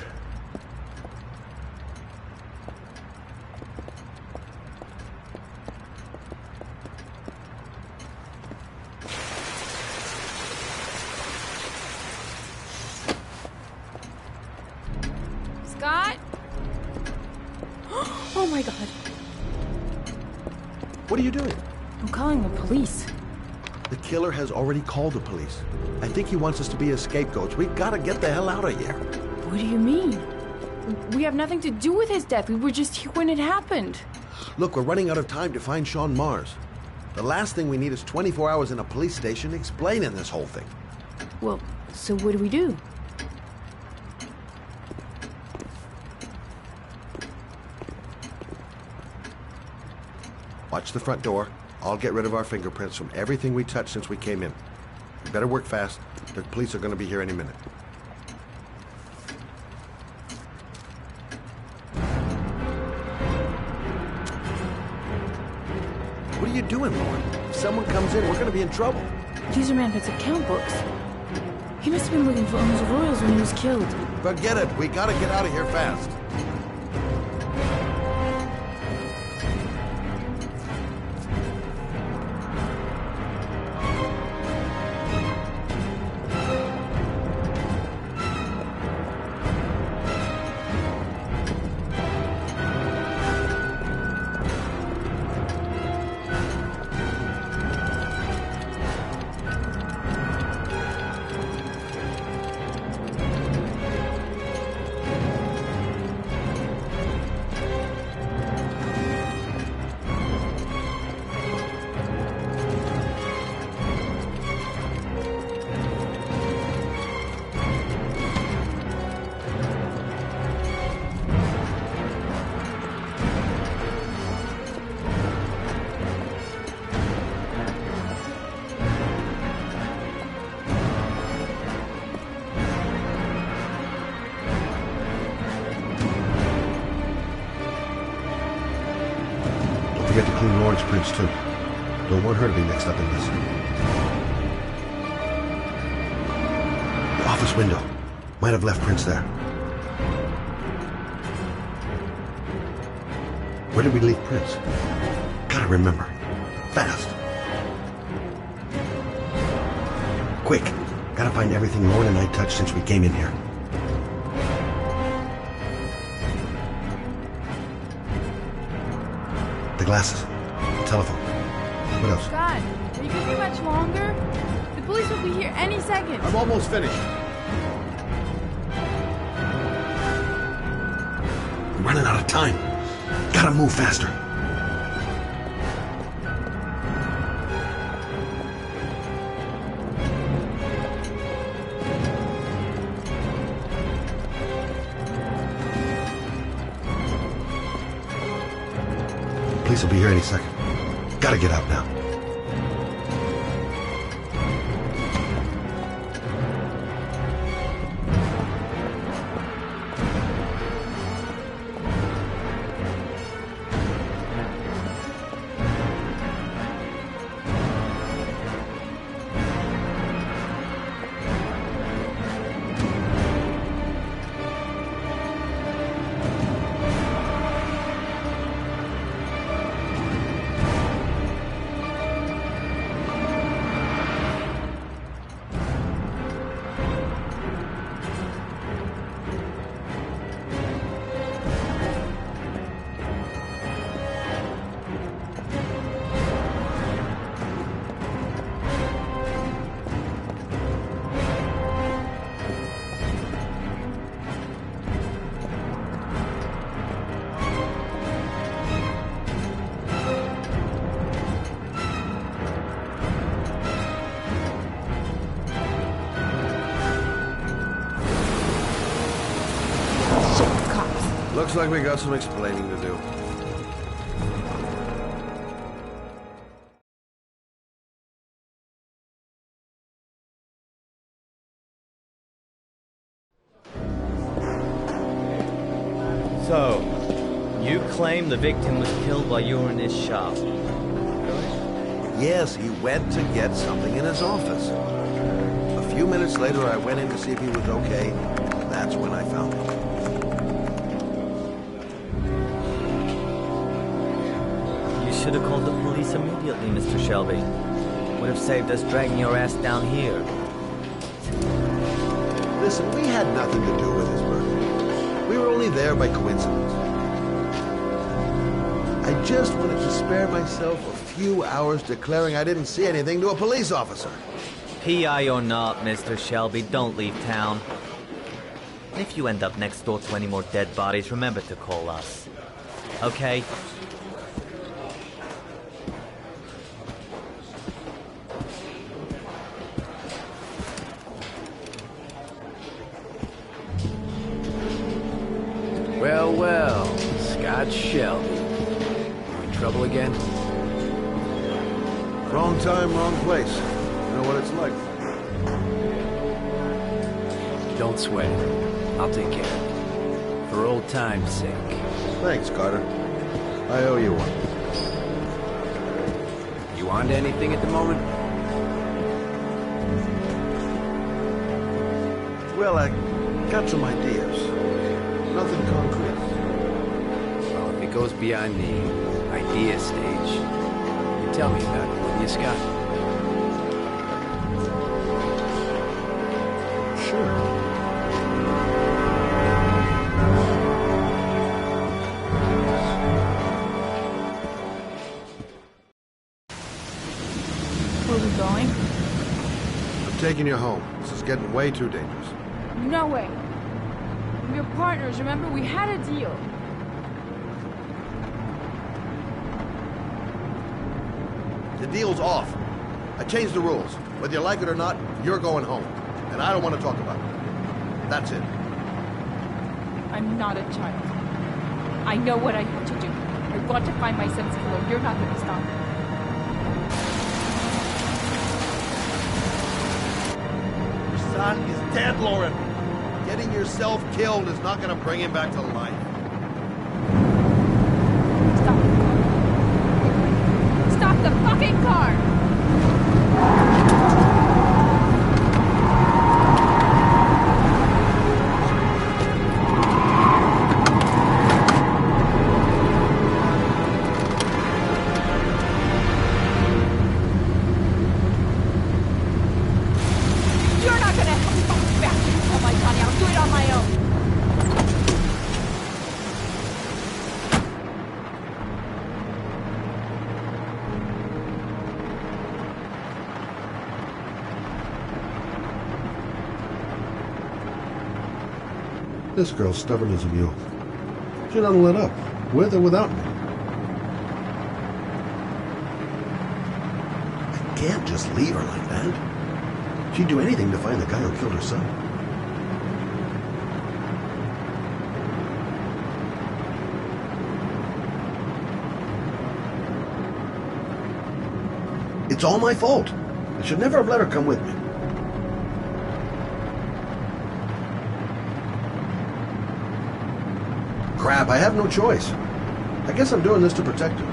Scott? Oh my God. What are you doing? I'm calling the police. The killer has already called the police. I think he wants us to be his scapegoats. We gotta get the hell out of here. What do you mean? We have nothing to do with his death. We were just here when it happened. Look, we're running out of time to find Sean Mars. The last thing we need is 24 hours in a police station explaining this whole thing. Well, so what do we do? Watch the front door. I'll get rid of our fingerprints from everything we touched since we came in. We better work fast. The police are going to be here any minute. What are you doing, Lauren? If someone comes in, we're going to be in trouble. These are Manfred's account books. He must have been looking for owners of Royals when he was killed. Forget it. We got to get out of here fast. clean Lauren's prints, too. Don't want her to be mixed up in this. The office window. Might have left prints there. Where did we leave prints? Gotta remember. Fast. Quick. Gotta find everything Lauren and I touched since we came in here. The glasses. The telephone. What else? God, are you gonna be much longer? The police will be here any second. I'm almost finished. I'm running out of time. Gotta move faster. Police will be here any second. Gotta get out now. Looks like we got some explaining to do. So, you claim the victim was killed while you were in his shop. Yes, he went to get something in his office. A few minutes later, I went in to see if he was okay. That's when I found him. You should have called the police immediately, Mr. Shelby. Would have saved us dragging your ass down here. Listen, we had nothing to do with his murder. We were only there by coincidence. I just wanted to spare myself a few hours declaring I didn't see anything to a police officer. PI or not, Mr. Shelby, don't leave town. If you end up next door to any more dead bodies, remember to call us. Okay? Well, well, Scott Shelby. You in trouble again? Wrong time, wrong place. You know what it's like. Don't sweat it. I'll take care of it. For old time's sake. Thanks, Carter. I owe you one. You on to anything at the moment? Well, I got some ideas. Nothing concrete. Well, if it goes beyond the idea stage, you tell me about it, will you, Scott? Sure. Where are we going? I'm taking you home. This is getting way too dangerous. No way. We're partners, remember? We had a deal. The deal's off. I changed the rules. Whether you like it or not, you're going home. And I don't want to talk about it. That's it. I'm not a child. I know what I have to do. I want to find my son's killer. You're not going to stop me. Your son is dead, Lauren. Getting yourself killed is not going to bring him back to life. Stop. fucking car! You're not gonna help me find the bastard who killed my Johnny. I'll do it on my own. This girl's stubborn as a mule. She doesn't let up, with or without me. I can't just leave her like that. She'd do anything to find the guy who killed her son. It's all my fault. I should never have let her come with me. Crap, I have no choice. I guess I'm doing this to protect her.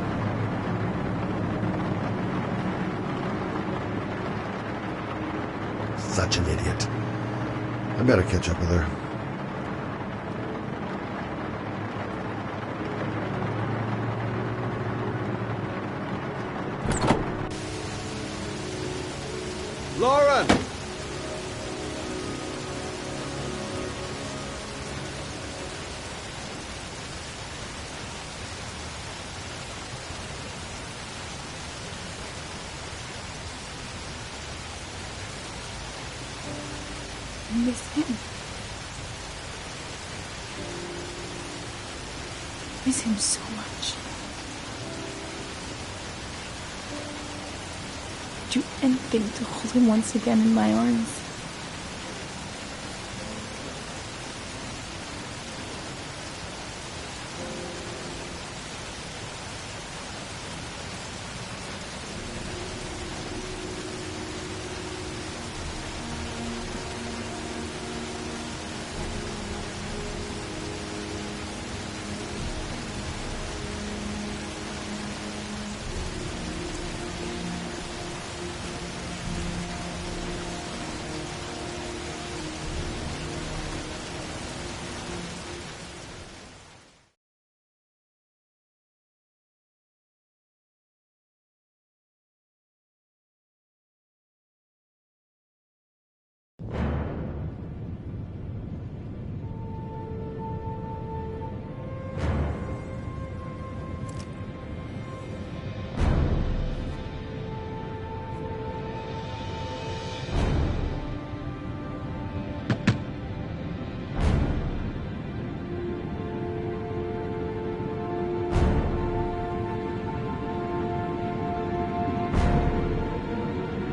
Such an idiot. I better catch up with her. Lauren! I miss him. Miss him so much. I'd do anything to hold him once again in my arms.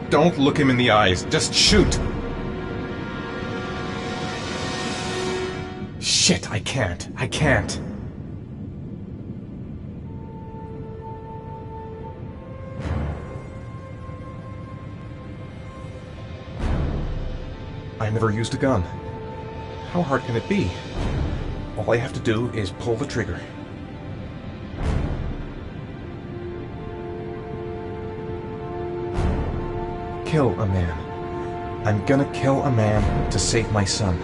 Don't look him in the eyes. Just shoot. Shit, I can't. I can't. I never used a gun. How hard can it be? All I have to do is pull the trigger. Kill a man. I'm gonna kill a man to save my son.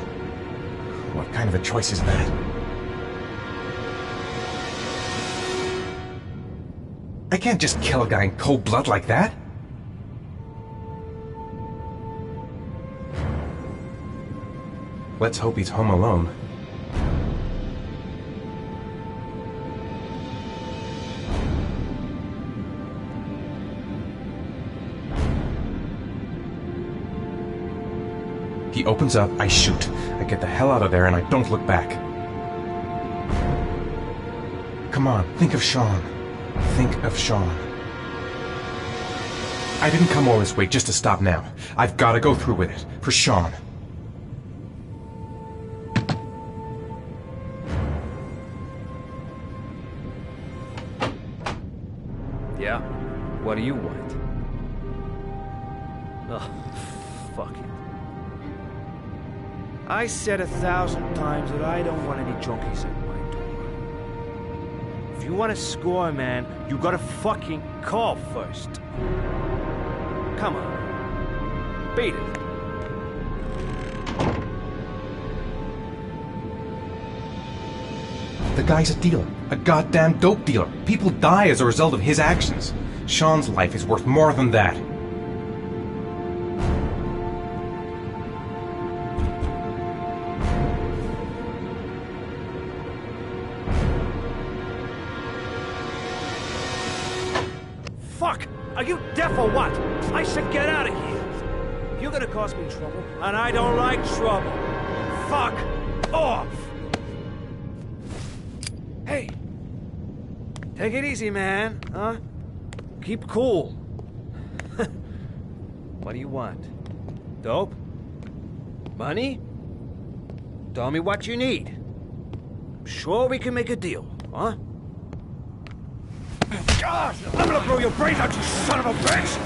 What kind of a choice is that? I can't just kill a guy in cold blood like that. Let's hope he's home alone. He opens up, I shoot. I get the hell out of there and I don't look back. Come on, think of Sean. Think of Sean. I didn't come all this way just to stop now. I've got to go through with it. For Sean. Yeah? What do you want? Oh, fuck it. I said 1,000 times that I don't want any junkies at my door. If you want to score, man, you gotta fucking call first. Come on. Beat it. The guy's a dealer. A goddamn dope dealer. People die as a result of his actions. Sean's life is worth more than that. Fuck! Are you deaf or what? I should get out of here. You're gonna cause me trouble, and I don't like trouble. Fuck off! Hey! Take it easy, man, huh? Keep cool. What do you want? Dope? Money? Tell me what you need. I'm sure we can make a deal, huh? God, I'm gonna blow your brains out, you son of a bitch!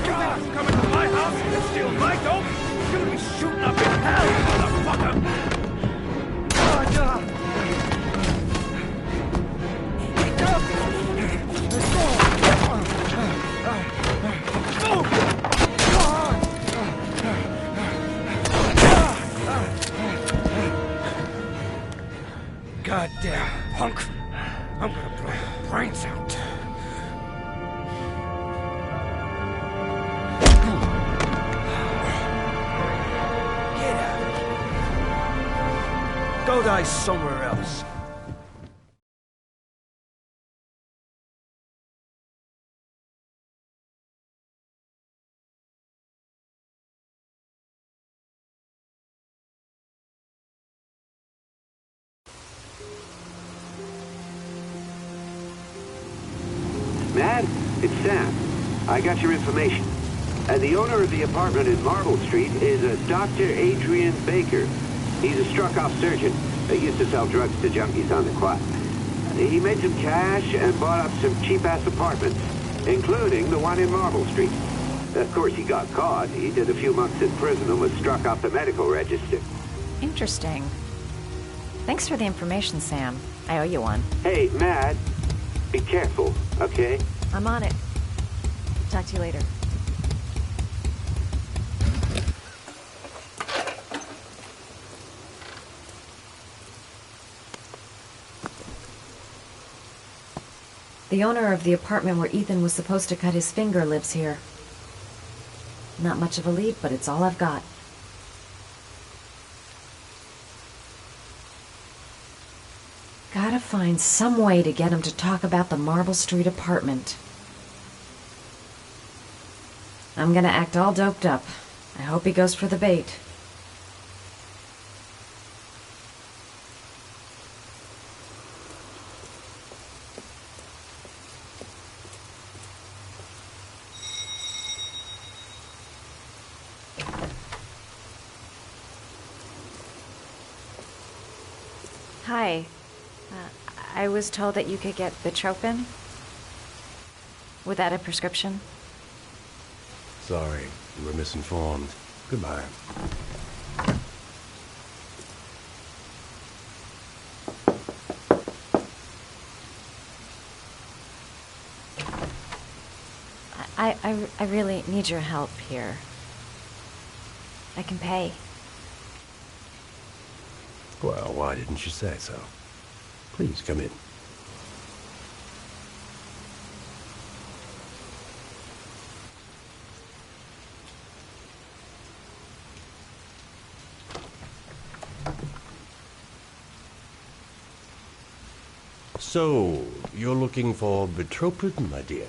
God, coming to my house and steal my dope? You're gonna be shooting up in hell, motherfucker! God, Goddamn punk! I'm gonna blow your brains out. Get out of here. Go die somewhere else. Mad, it's Sam. I got your information. The owner of the apartment in Marble Street is a Dr. Adrian Baker. He's a struck-off surgeon. He used to sell drugs to junkies on the quad. He made some cash and bought up some cheap-ass apartments, including the one in Marble Street. Of course, he got caught. He did a few months in prison and was struck off the medical register. Interesting. Thanks for the information, Sam. I owe you one. Hey, Mad, be careful, okay? I'm on it. Talk to you later. The owner of the apartment where Ethan was supposed to cut his finger lives here. Not much of a lead, but it's all I've got. Gotta find some way to get him to talk about the Marble Street apartment. I'm gonna act all doped up. I hope he goes for the bait. Hi. I was told that you could get Bitropin without a prescription. Sorry, you were misinformed. Goodbye. I really need your help here. I can pay. Well, why didn't you say so? Please come in. So, you're looking for Bitropin, my dear?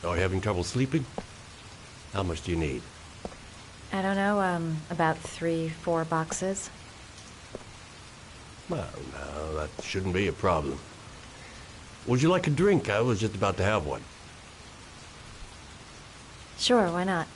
Are you having trouble sleeping? How much do you need? I don't know, about 3-4 boxes. Well, no, that shouldn't be a problem. Would you like a drink? I was just about to have one. Sure, why not?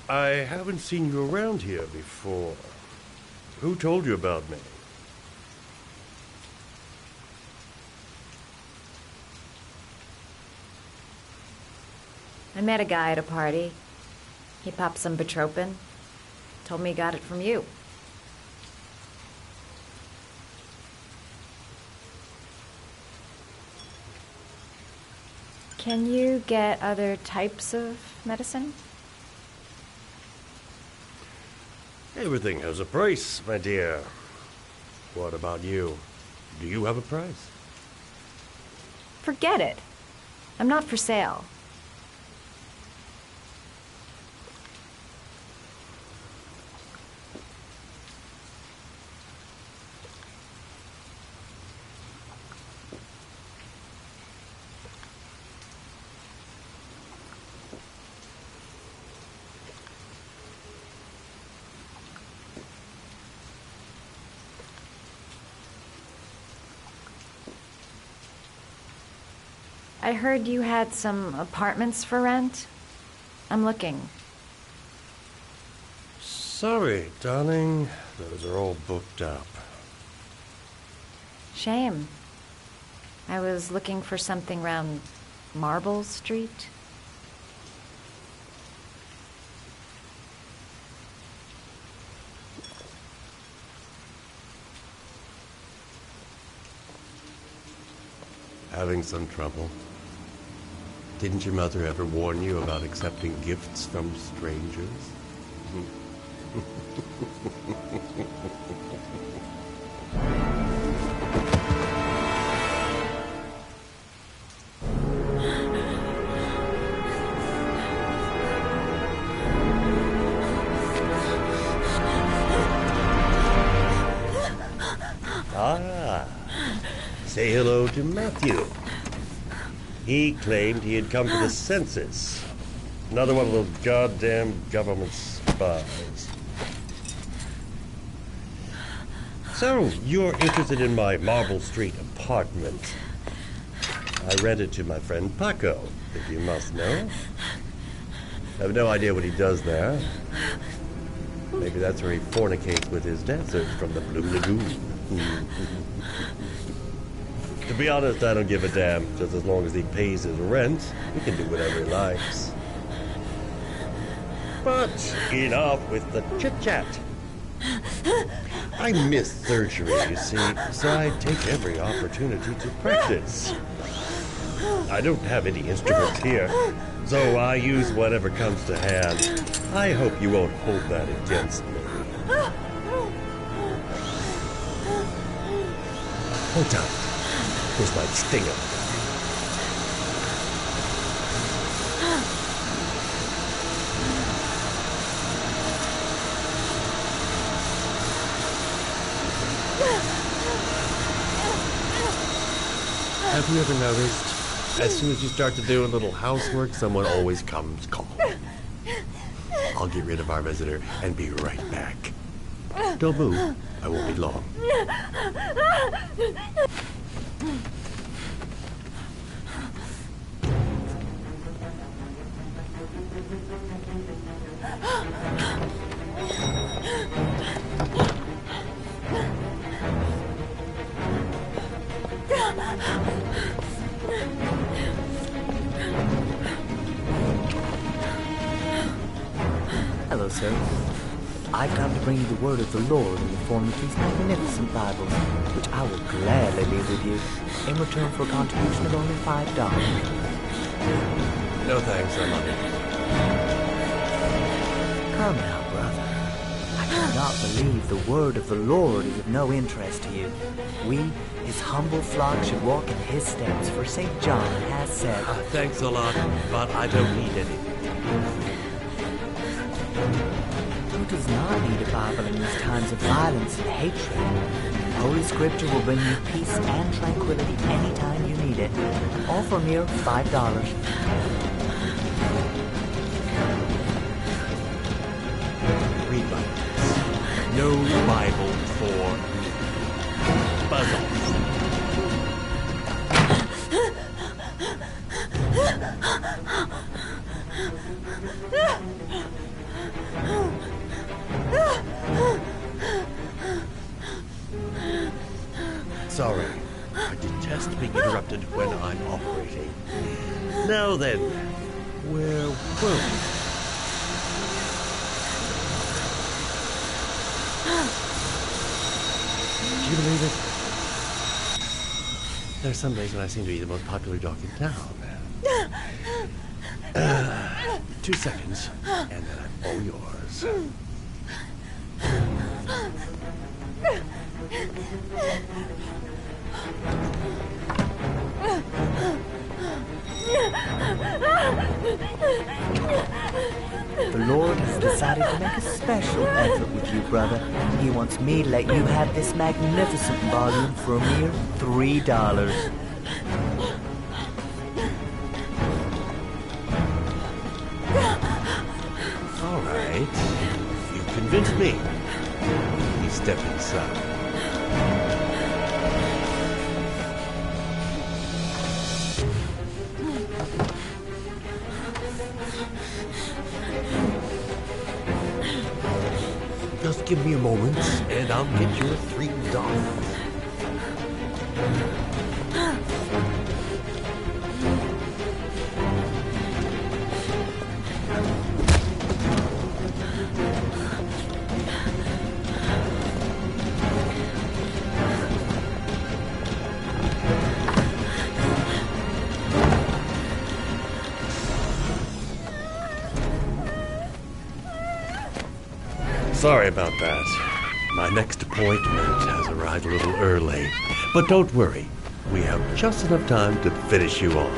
I haven't seen you around here before. Who told you about me? I met a guy at a party. He popped some Betropin. Told me he got it from you. Can you get other types of medicine? Everything has a price, my dear. What about you? Do you have a price? Forget it. I'm not for sale. I heard you had some apartments for rent. I'm looking. Sorry, darling. Those are all booked up. Shame. I was looking for something around Marble Street. Having some trouble? Didn't your mother ever warn you about accepting gifts from strangers? Say hello to Matthew. He claimed he had come for the census. Another one of those goddamn government spies. So, you're interested in my Marble Street apartment. I rent it to my friend Paco, if you must know. I have no idea what he does there. Maybe that's where he fornicates with his dancers from the Blue Lagoon. To be honest, I don't give a damn. Just as long as he pays his rent, he can do whatever he likes. But enough with the chit-chat. I miss surgery, you see, so I take every opportunity to practice. I don't have any instruments here, so I use whatever comes to hand. I hope you won't hold that against me. Hold on. This might sting him. Have you ever noticed, as soon as you start to do a little housework, someone always comes calling? I'll get rid of our visitor and be right back. Don't move. I won't be long. Hello, sir. I've come to bring you the word of the Lord in the form of these magnificent Bibles, which I will gladly leave with you in return for a contribution of only $5. No thanks, I'm on it. Come now, brother. I cannot believe the word of the Lord is of no interest to you. We, his humble flock, should walk in his steps, for St. John has said... Thanks a lot, but I don't need any. Who does not need a Bible in these times of violence and hatred? Holy Scripture will bring you peace and tranquility anytime you need it. All for mere $5. Read like this. No Bible for buzz-offs. It's all right. I detest being interrupted when I'm operating. Now then, where were we? Do you believe it? There's some days when I seem to be the most popular dog in town. 2 seconds, and then I'm all yours. The Lord has decided to make a special effort with you, brother. He wants me to let you have this magnificent volume for a mere $3. All right. You convinced me. Please step inside. Just give me a moment, and I'll get your $3. Sorry about that. My next appointment has arrived a little early. But don't worry, we have just enough time to finish you off.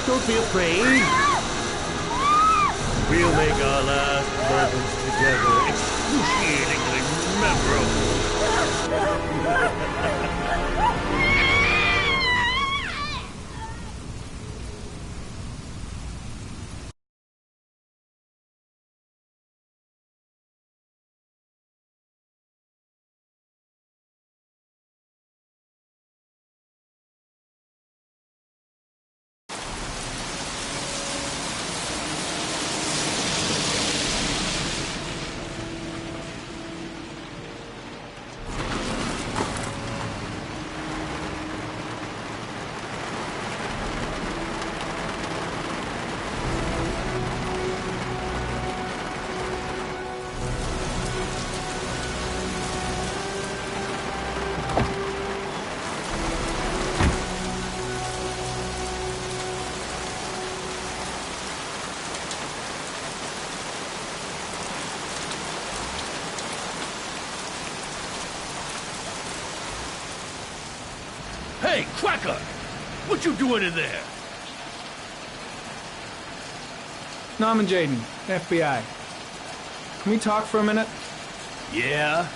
Don't be afraid. We'll make our last moments together excruciatingly memorable. Hey, Cracker! What you doing in there? Norman Jaden, FBI. Can we talk for a minute? Yeah?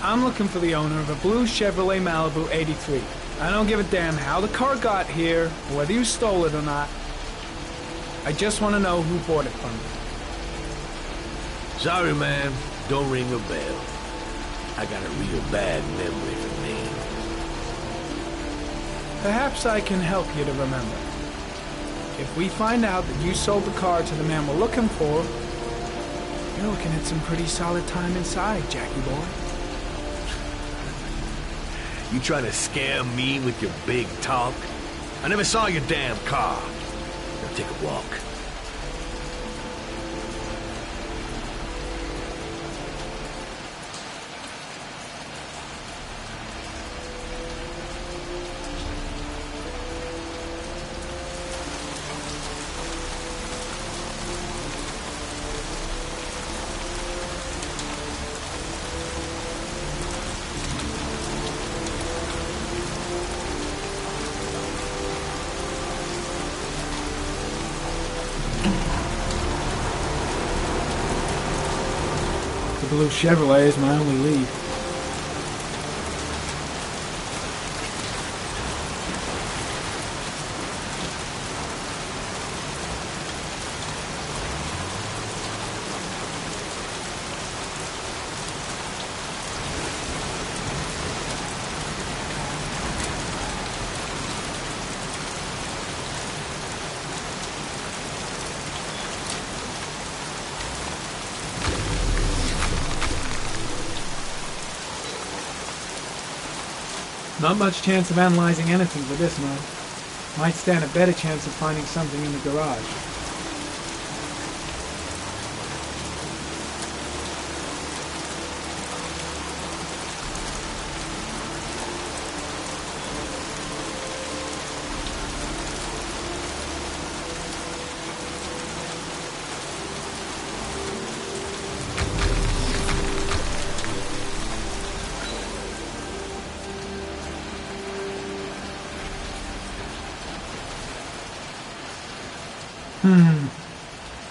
I'm looking for the owner of a blue Chevrolet Malibu 83. I don't give a damn how the car got here, or whether you stole it or not. I just want to know who bought it from you. Sorry, man. Don't ring a bell. I got a real bad memory for names. Perhaps I can help you to remember. If we find out that you sold the car to the man we're looking for, you're looking at some pretty solid time inside, Jackie boy. You trying to scare me with your big talk? I never saw your damn car. Now take a walk. The blue Chevrolet is my only lead. Not much chance of analyzing anything for this, man. Might stand a better chance of finding something in the garage.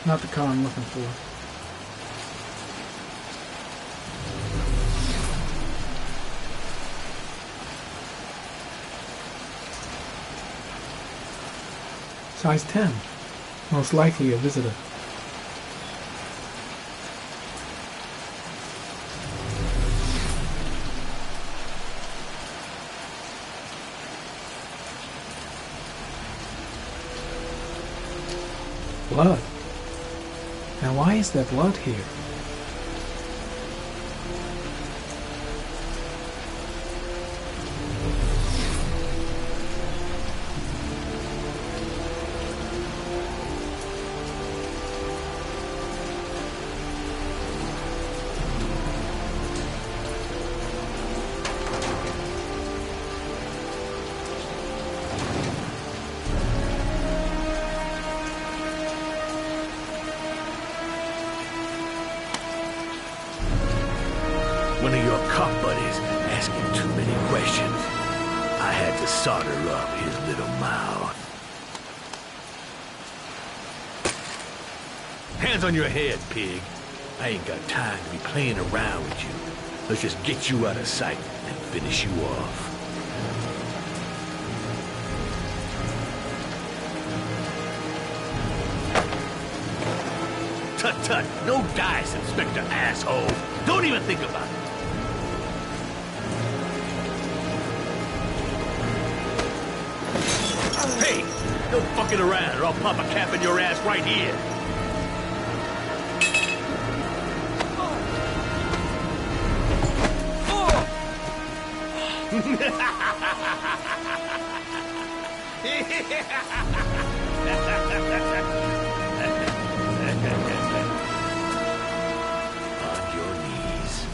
Not the car I'm looking for. Size 10. Most likely a visitor. Blood. Now why is there blood here? One of your cop buddies asking too many questions. I had to solder up his little mouth. Hands on your head, pig. I ain't got time to be playing around with you. Let's just get you out of sight and finish you off. Tut tut, no dice, Inspector asshole. Don't even think about it. Hey, no fucking around or I'll pop a cap in your ass right here. On your knees.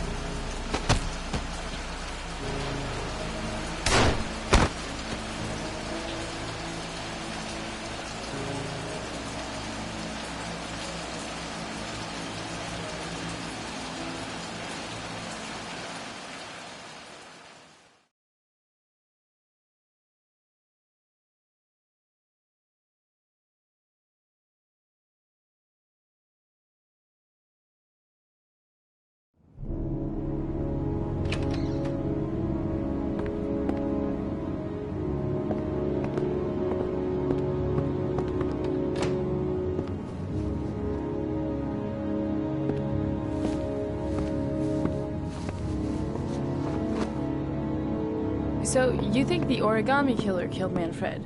So, you think the origami killer killed Manfred?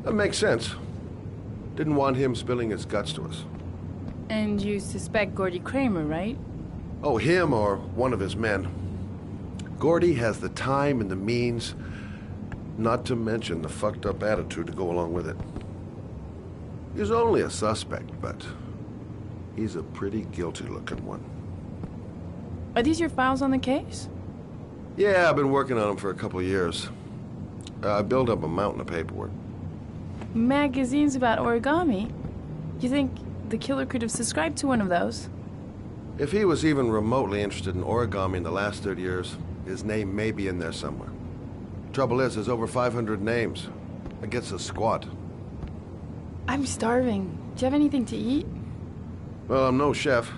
That makes sense. Didn't want him spilling his guts to us. And you suspect Gordy Kramer, right? Oh, him or one of his men. Gordy has the time and the means, not to mention the fucked up attitude to go along with it. He's only a suspect, but he's a pretty guilty-looking one. Are these your files on the case? Yeah, I've been working on him for a couple of years. I built up a mountain of paperwork. Magazines about origami? You think the killer could have subscribed to one of those? If he was even remotely interested in origami in the last 30 years, his name may be in there somewhere. Trouble is, there's over 500 names. That gets us squat. I'm starving. Do you have anything to eat? Well, I'm no chef,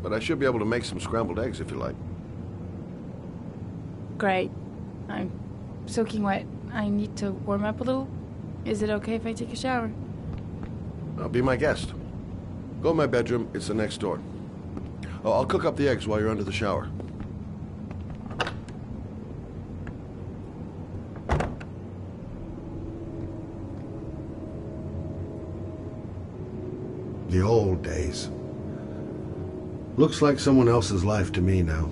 but I should be able to make some scrambled eggs if you like. Great. I'm soaking wet. I need to warm up a little. Is it okay if I take a shower? Be my guest. Go in my bedroom. It's the next door. Oh, I'll cook up the eggs while you're under the shower. The old days. Looks like someone else's life to me now.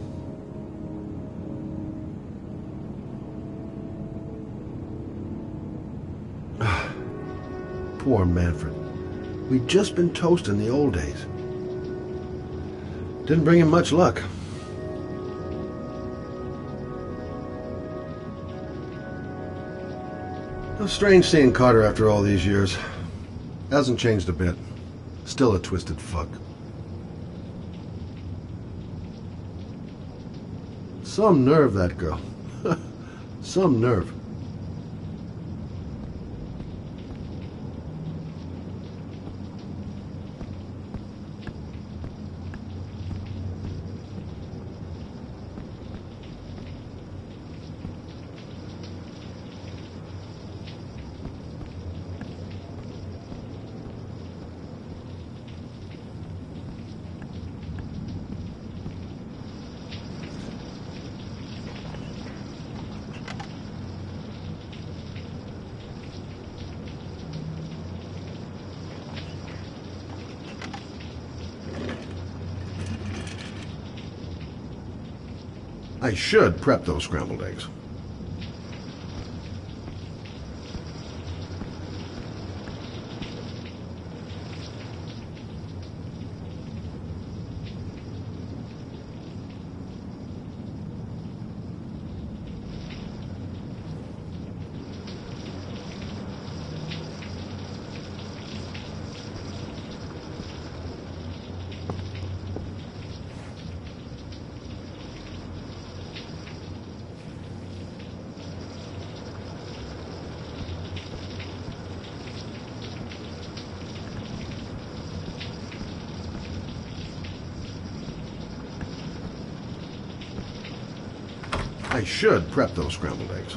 Poor Manfred. We'd just been toast in the old days. Didn't bring him much luck. It's strange seeing Carter after all these years. Hasn't changed a bit. Still a twisted fuck. Some nerve, that girl. Some nerve. I should prep those scrambled eggs. I should prep those scrambled eggs.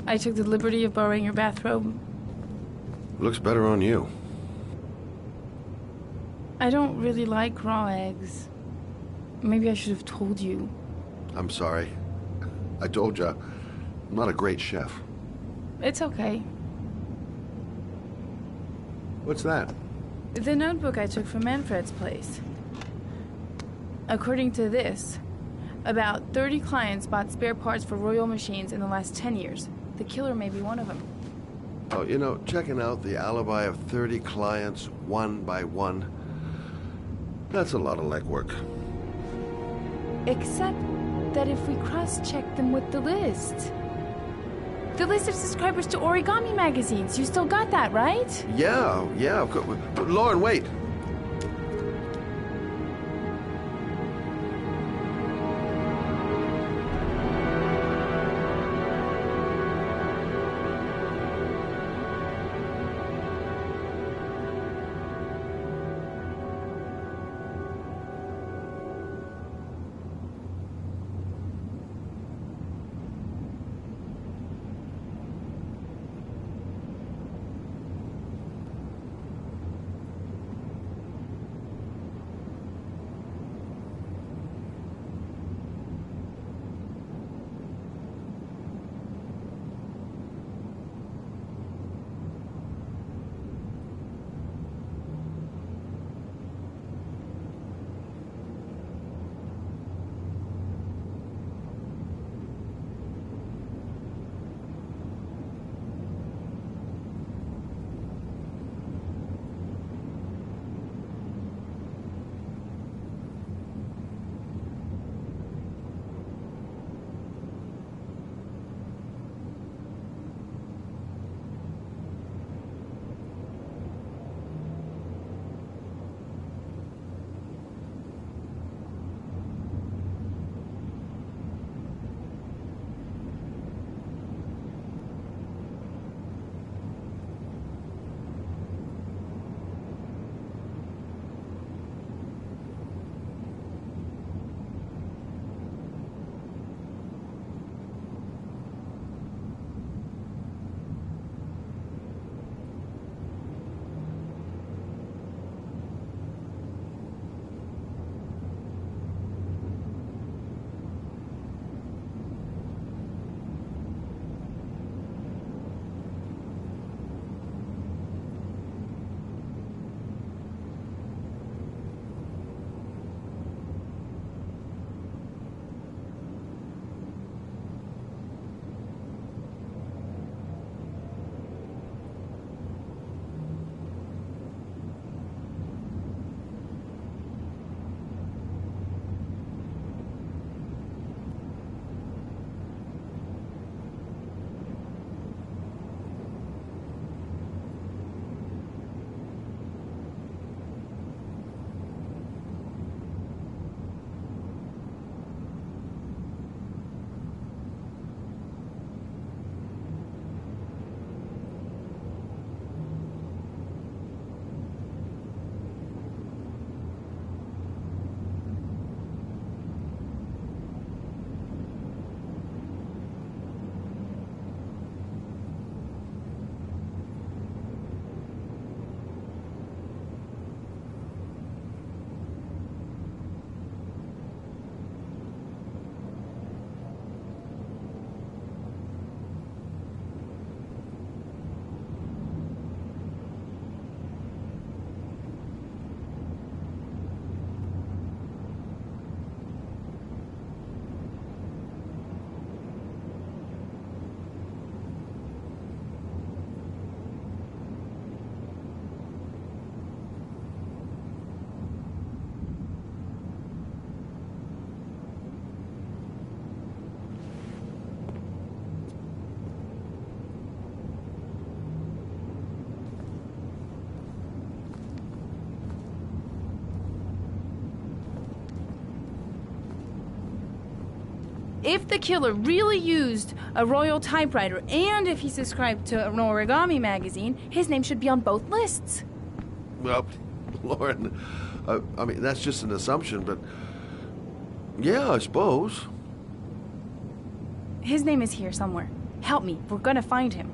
I took the liberty of borrowing your bathrobe. Looks better on you. I don't really like raw eggs. Maybe I should have told you. I'm sorry. I told you, I'm not a great chef. It's okay. What's that? The notebook I took from Manfred's place. According to this, about 30 clients bought spare parts for Royal machines in the last 10 years. The killer may be one of them. Oh, you know, checking out the alibi of 30 clients one by one, that's a lot of legwork. Except that if we cross-check them with the list of subscribers to Origami magazines, you still got that, right? Yeah, Lauren, wait. If the killer really used a royal typewriter and if he subscribed to an Origami magazine, his name should be on both lists. Well, Lauren, I mean, that's just an assumption, but yeah, I suppose. His name is here somewhere. Help me. We're gonna find him.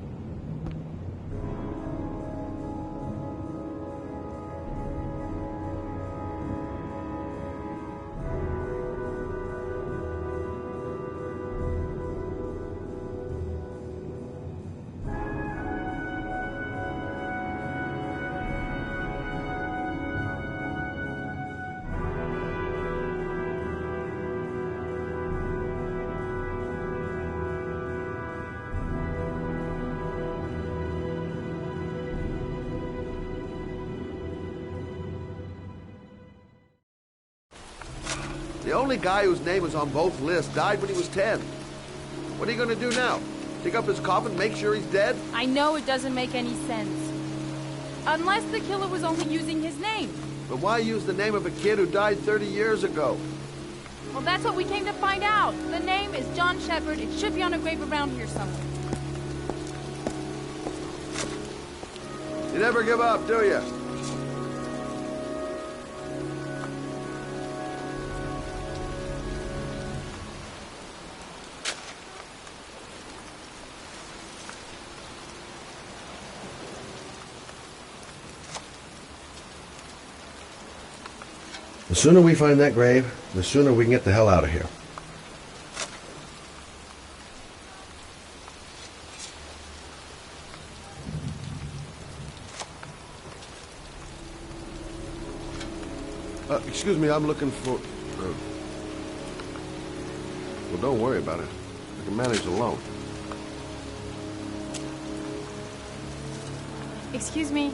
The only guy whose name was on both lists died when he was 10. What are you gonna do now? Dig up his coffin, make sure he's dead? I know it doesn't make any sense. Unless the killer was only using his name. But why use the name of a kid who died 30 years ago? Well, that's what we came to find out. The name is John Shepard. It should be on a grave around here somewhere. You never give up, do you? The sooner we find that grave, the sooner we can get the hell out of here. Excuse me, I'm looking for... Well, don't worry about it. I can manage alone. Excuse me.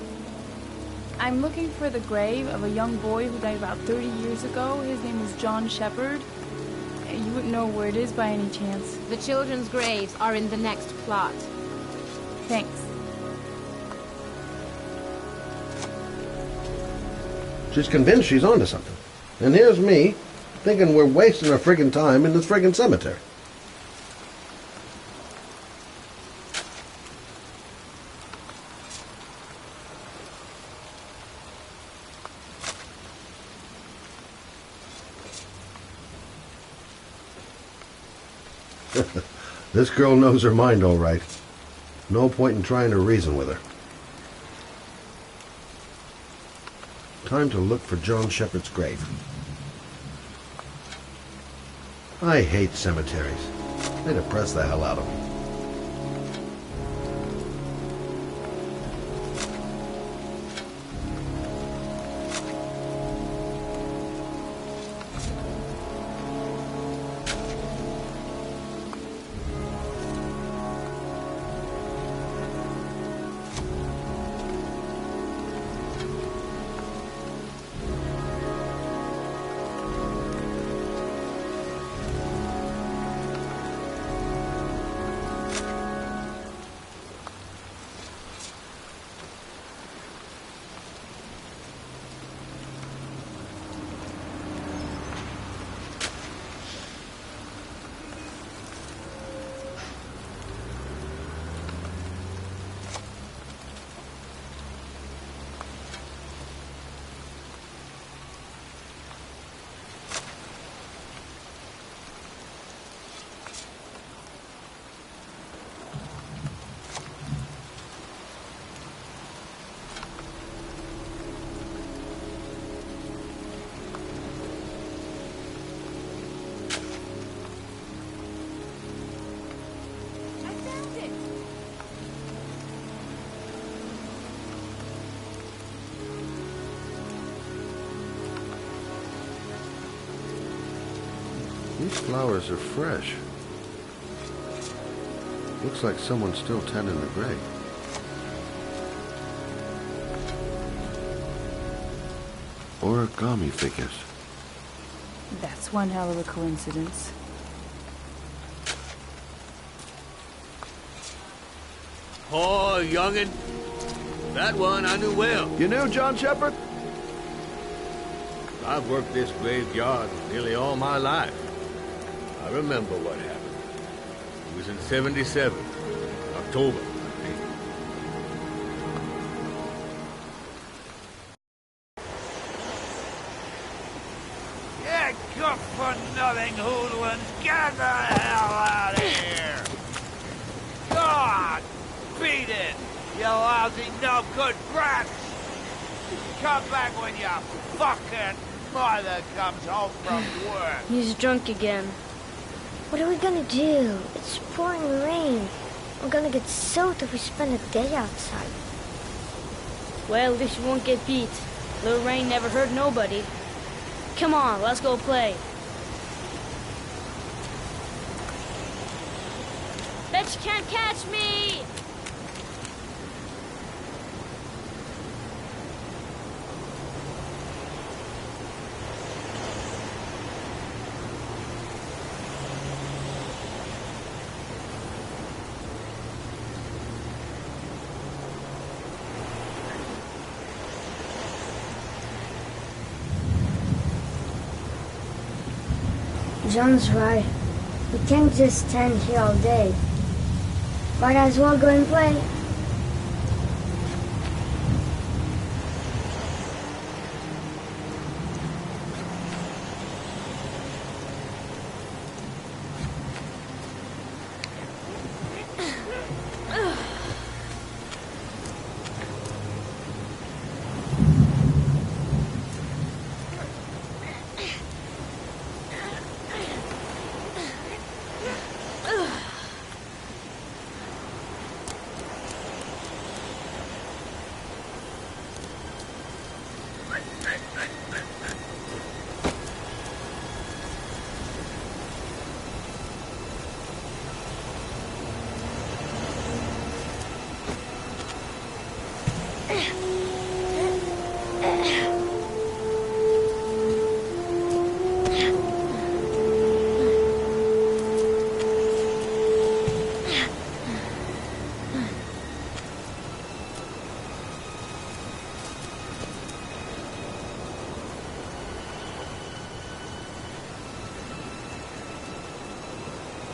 I'm looking for the grave of a young boy who died about 30 years ago. His name is John Shepard. You wouldn't know where it is by any chance. The children's graves are in the next plot. Thanks. She's convinced she's onto something. And here's me, thinking we're wasting our friggin' time in this friggin' cemetery. This girl knows her mind all right. No point in trying to reason with her. Time to look for John Shepard's grave. I hate cemeteries. They depress the hell out of me. These flowers are fresh. Looks like someone's still tending the grave. Origami figures. That's one hell of a coincidence. Oh, youngin'. That one I knew well. You knew John Shepard? I've worked this graveyard nearly all my life. I remember what happened. It was in 77, October, I think. Yeah, good for nothing hoodlums. Get the hell out of here! God, beat it, you lousy no good brats! Come back when your fucking mother comes home from work. He's drunk again. What are we gonna do? It's pouring rain. We're gonna get soaked if we spend a day outside. Well, at least you won't get beat. Little rain never hurt nobody. Come on, let's go play. Bet you can't catch me! John's right. We can't just stand here all day. Might as well go and play.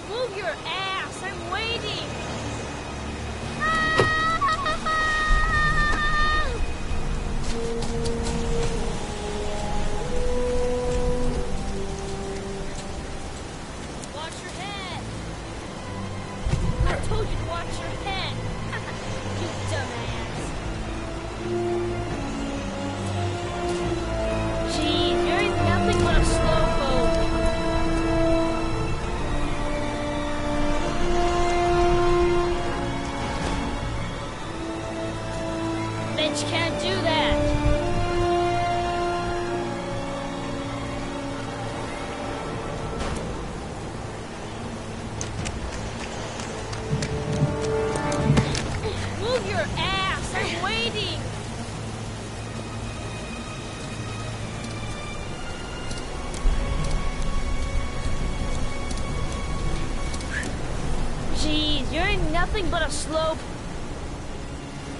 Move your ass! I'm waiting! Watch your head! I told you to watch your head! You dumbass! Gee, there ain't nothing but a slowpoke. Bitch can't do that. Move your ass. I'm waiting. Jeez, you're in nothing but a slope.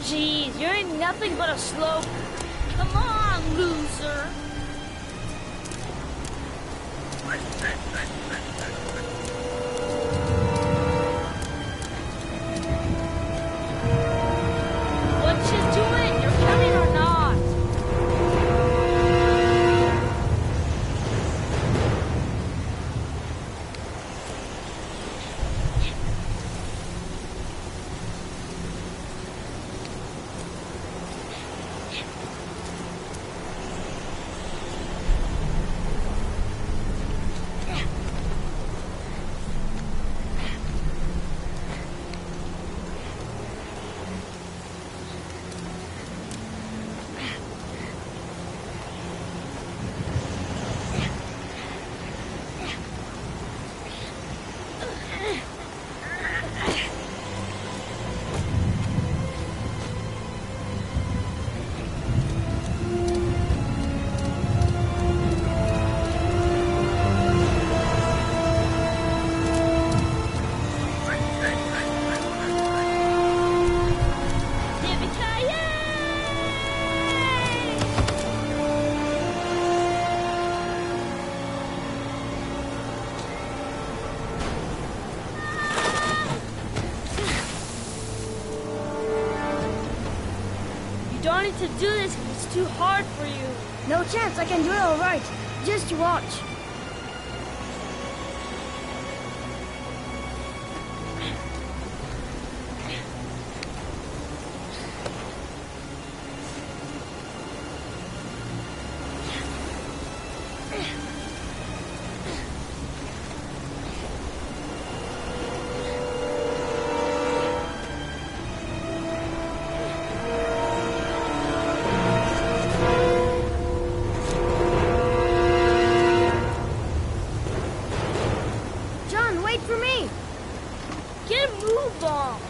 Jeez, you're in nothing but a slope. Come on, loser. What you doing? You're coming or not? You don't need to do this. It's too hard for you. No chance. I can do it all right. Just you watch. John, wait for me. Get a move on.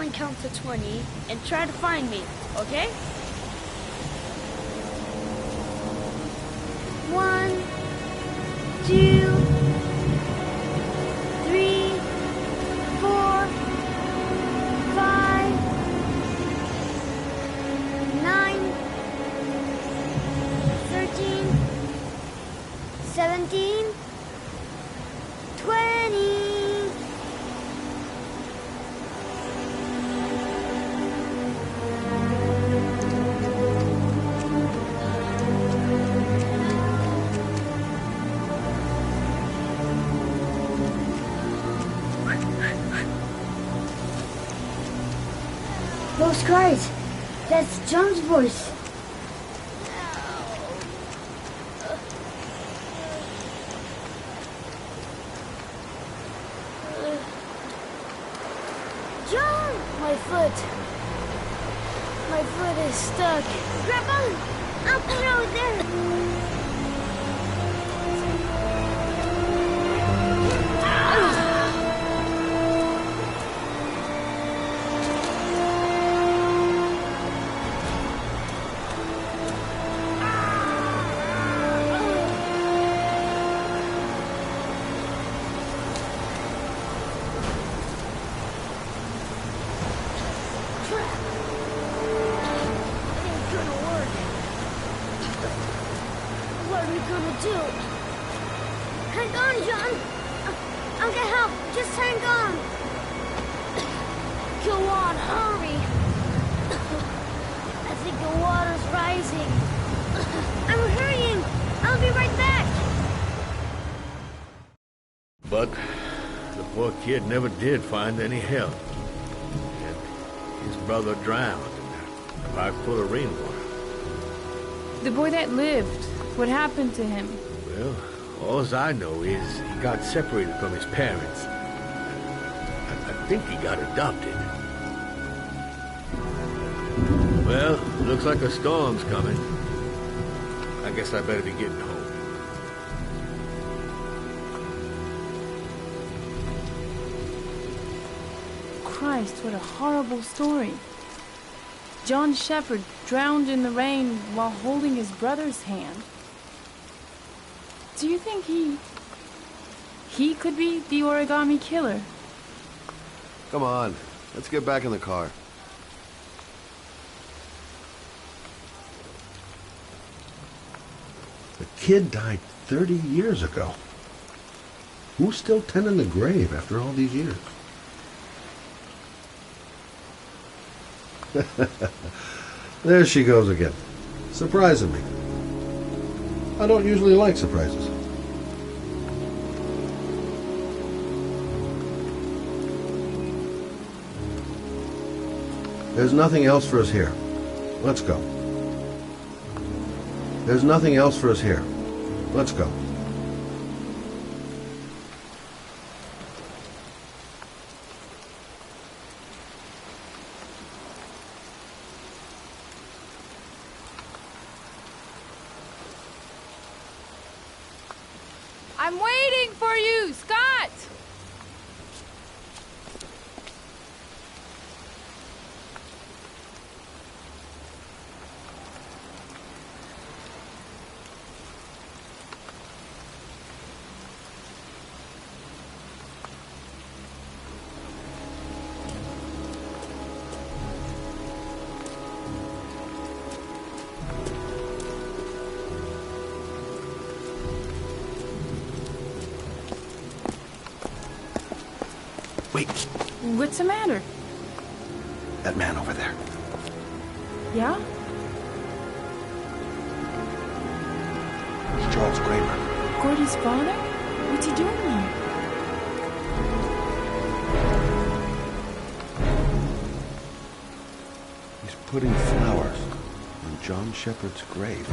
everyone count to 20 and try to find me, okay? 1, 2, 3, 4, 5, 9, 13, 17, 20. Those cries, that's John's voice. John! My foot is stuck. Grab on! I'll put out there. Hang on, John. I'll get help. Just hang on. Go on, hurry. I think the water's rising. I'm hurrying. I'll be right back. But the poor kid never did find any help. And his brother drowned in a pipe full of rainwater. The boy that lived, what happened to him? Well, all I know is he got separated from his parents. I think he got adopted. Well, looks like a storm's coming. I guess I better be getting home. Christ, what a horrible story. John Shepherd drowned in the rain while holding his brother's hand. Do you think he could be the origami killer? Come on, let's get back in the car. The kid died 30 years ago. Who's still tending the grave after all these years? There she goes again, surprising me. I don't usually like surprises. There's nothing else for us here. Let's go. There's nothing else for us here. Let's go. I'm waiting for you, Scott! Wait. What's the matter? That man over there. Yeah? It's Charles Kramer. Gordy's father? What's he doing here? He's putting flowers on John Shepherd's grave.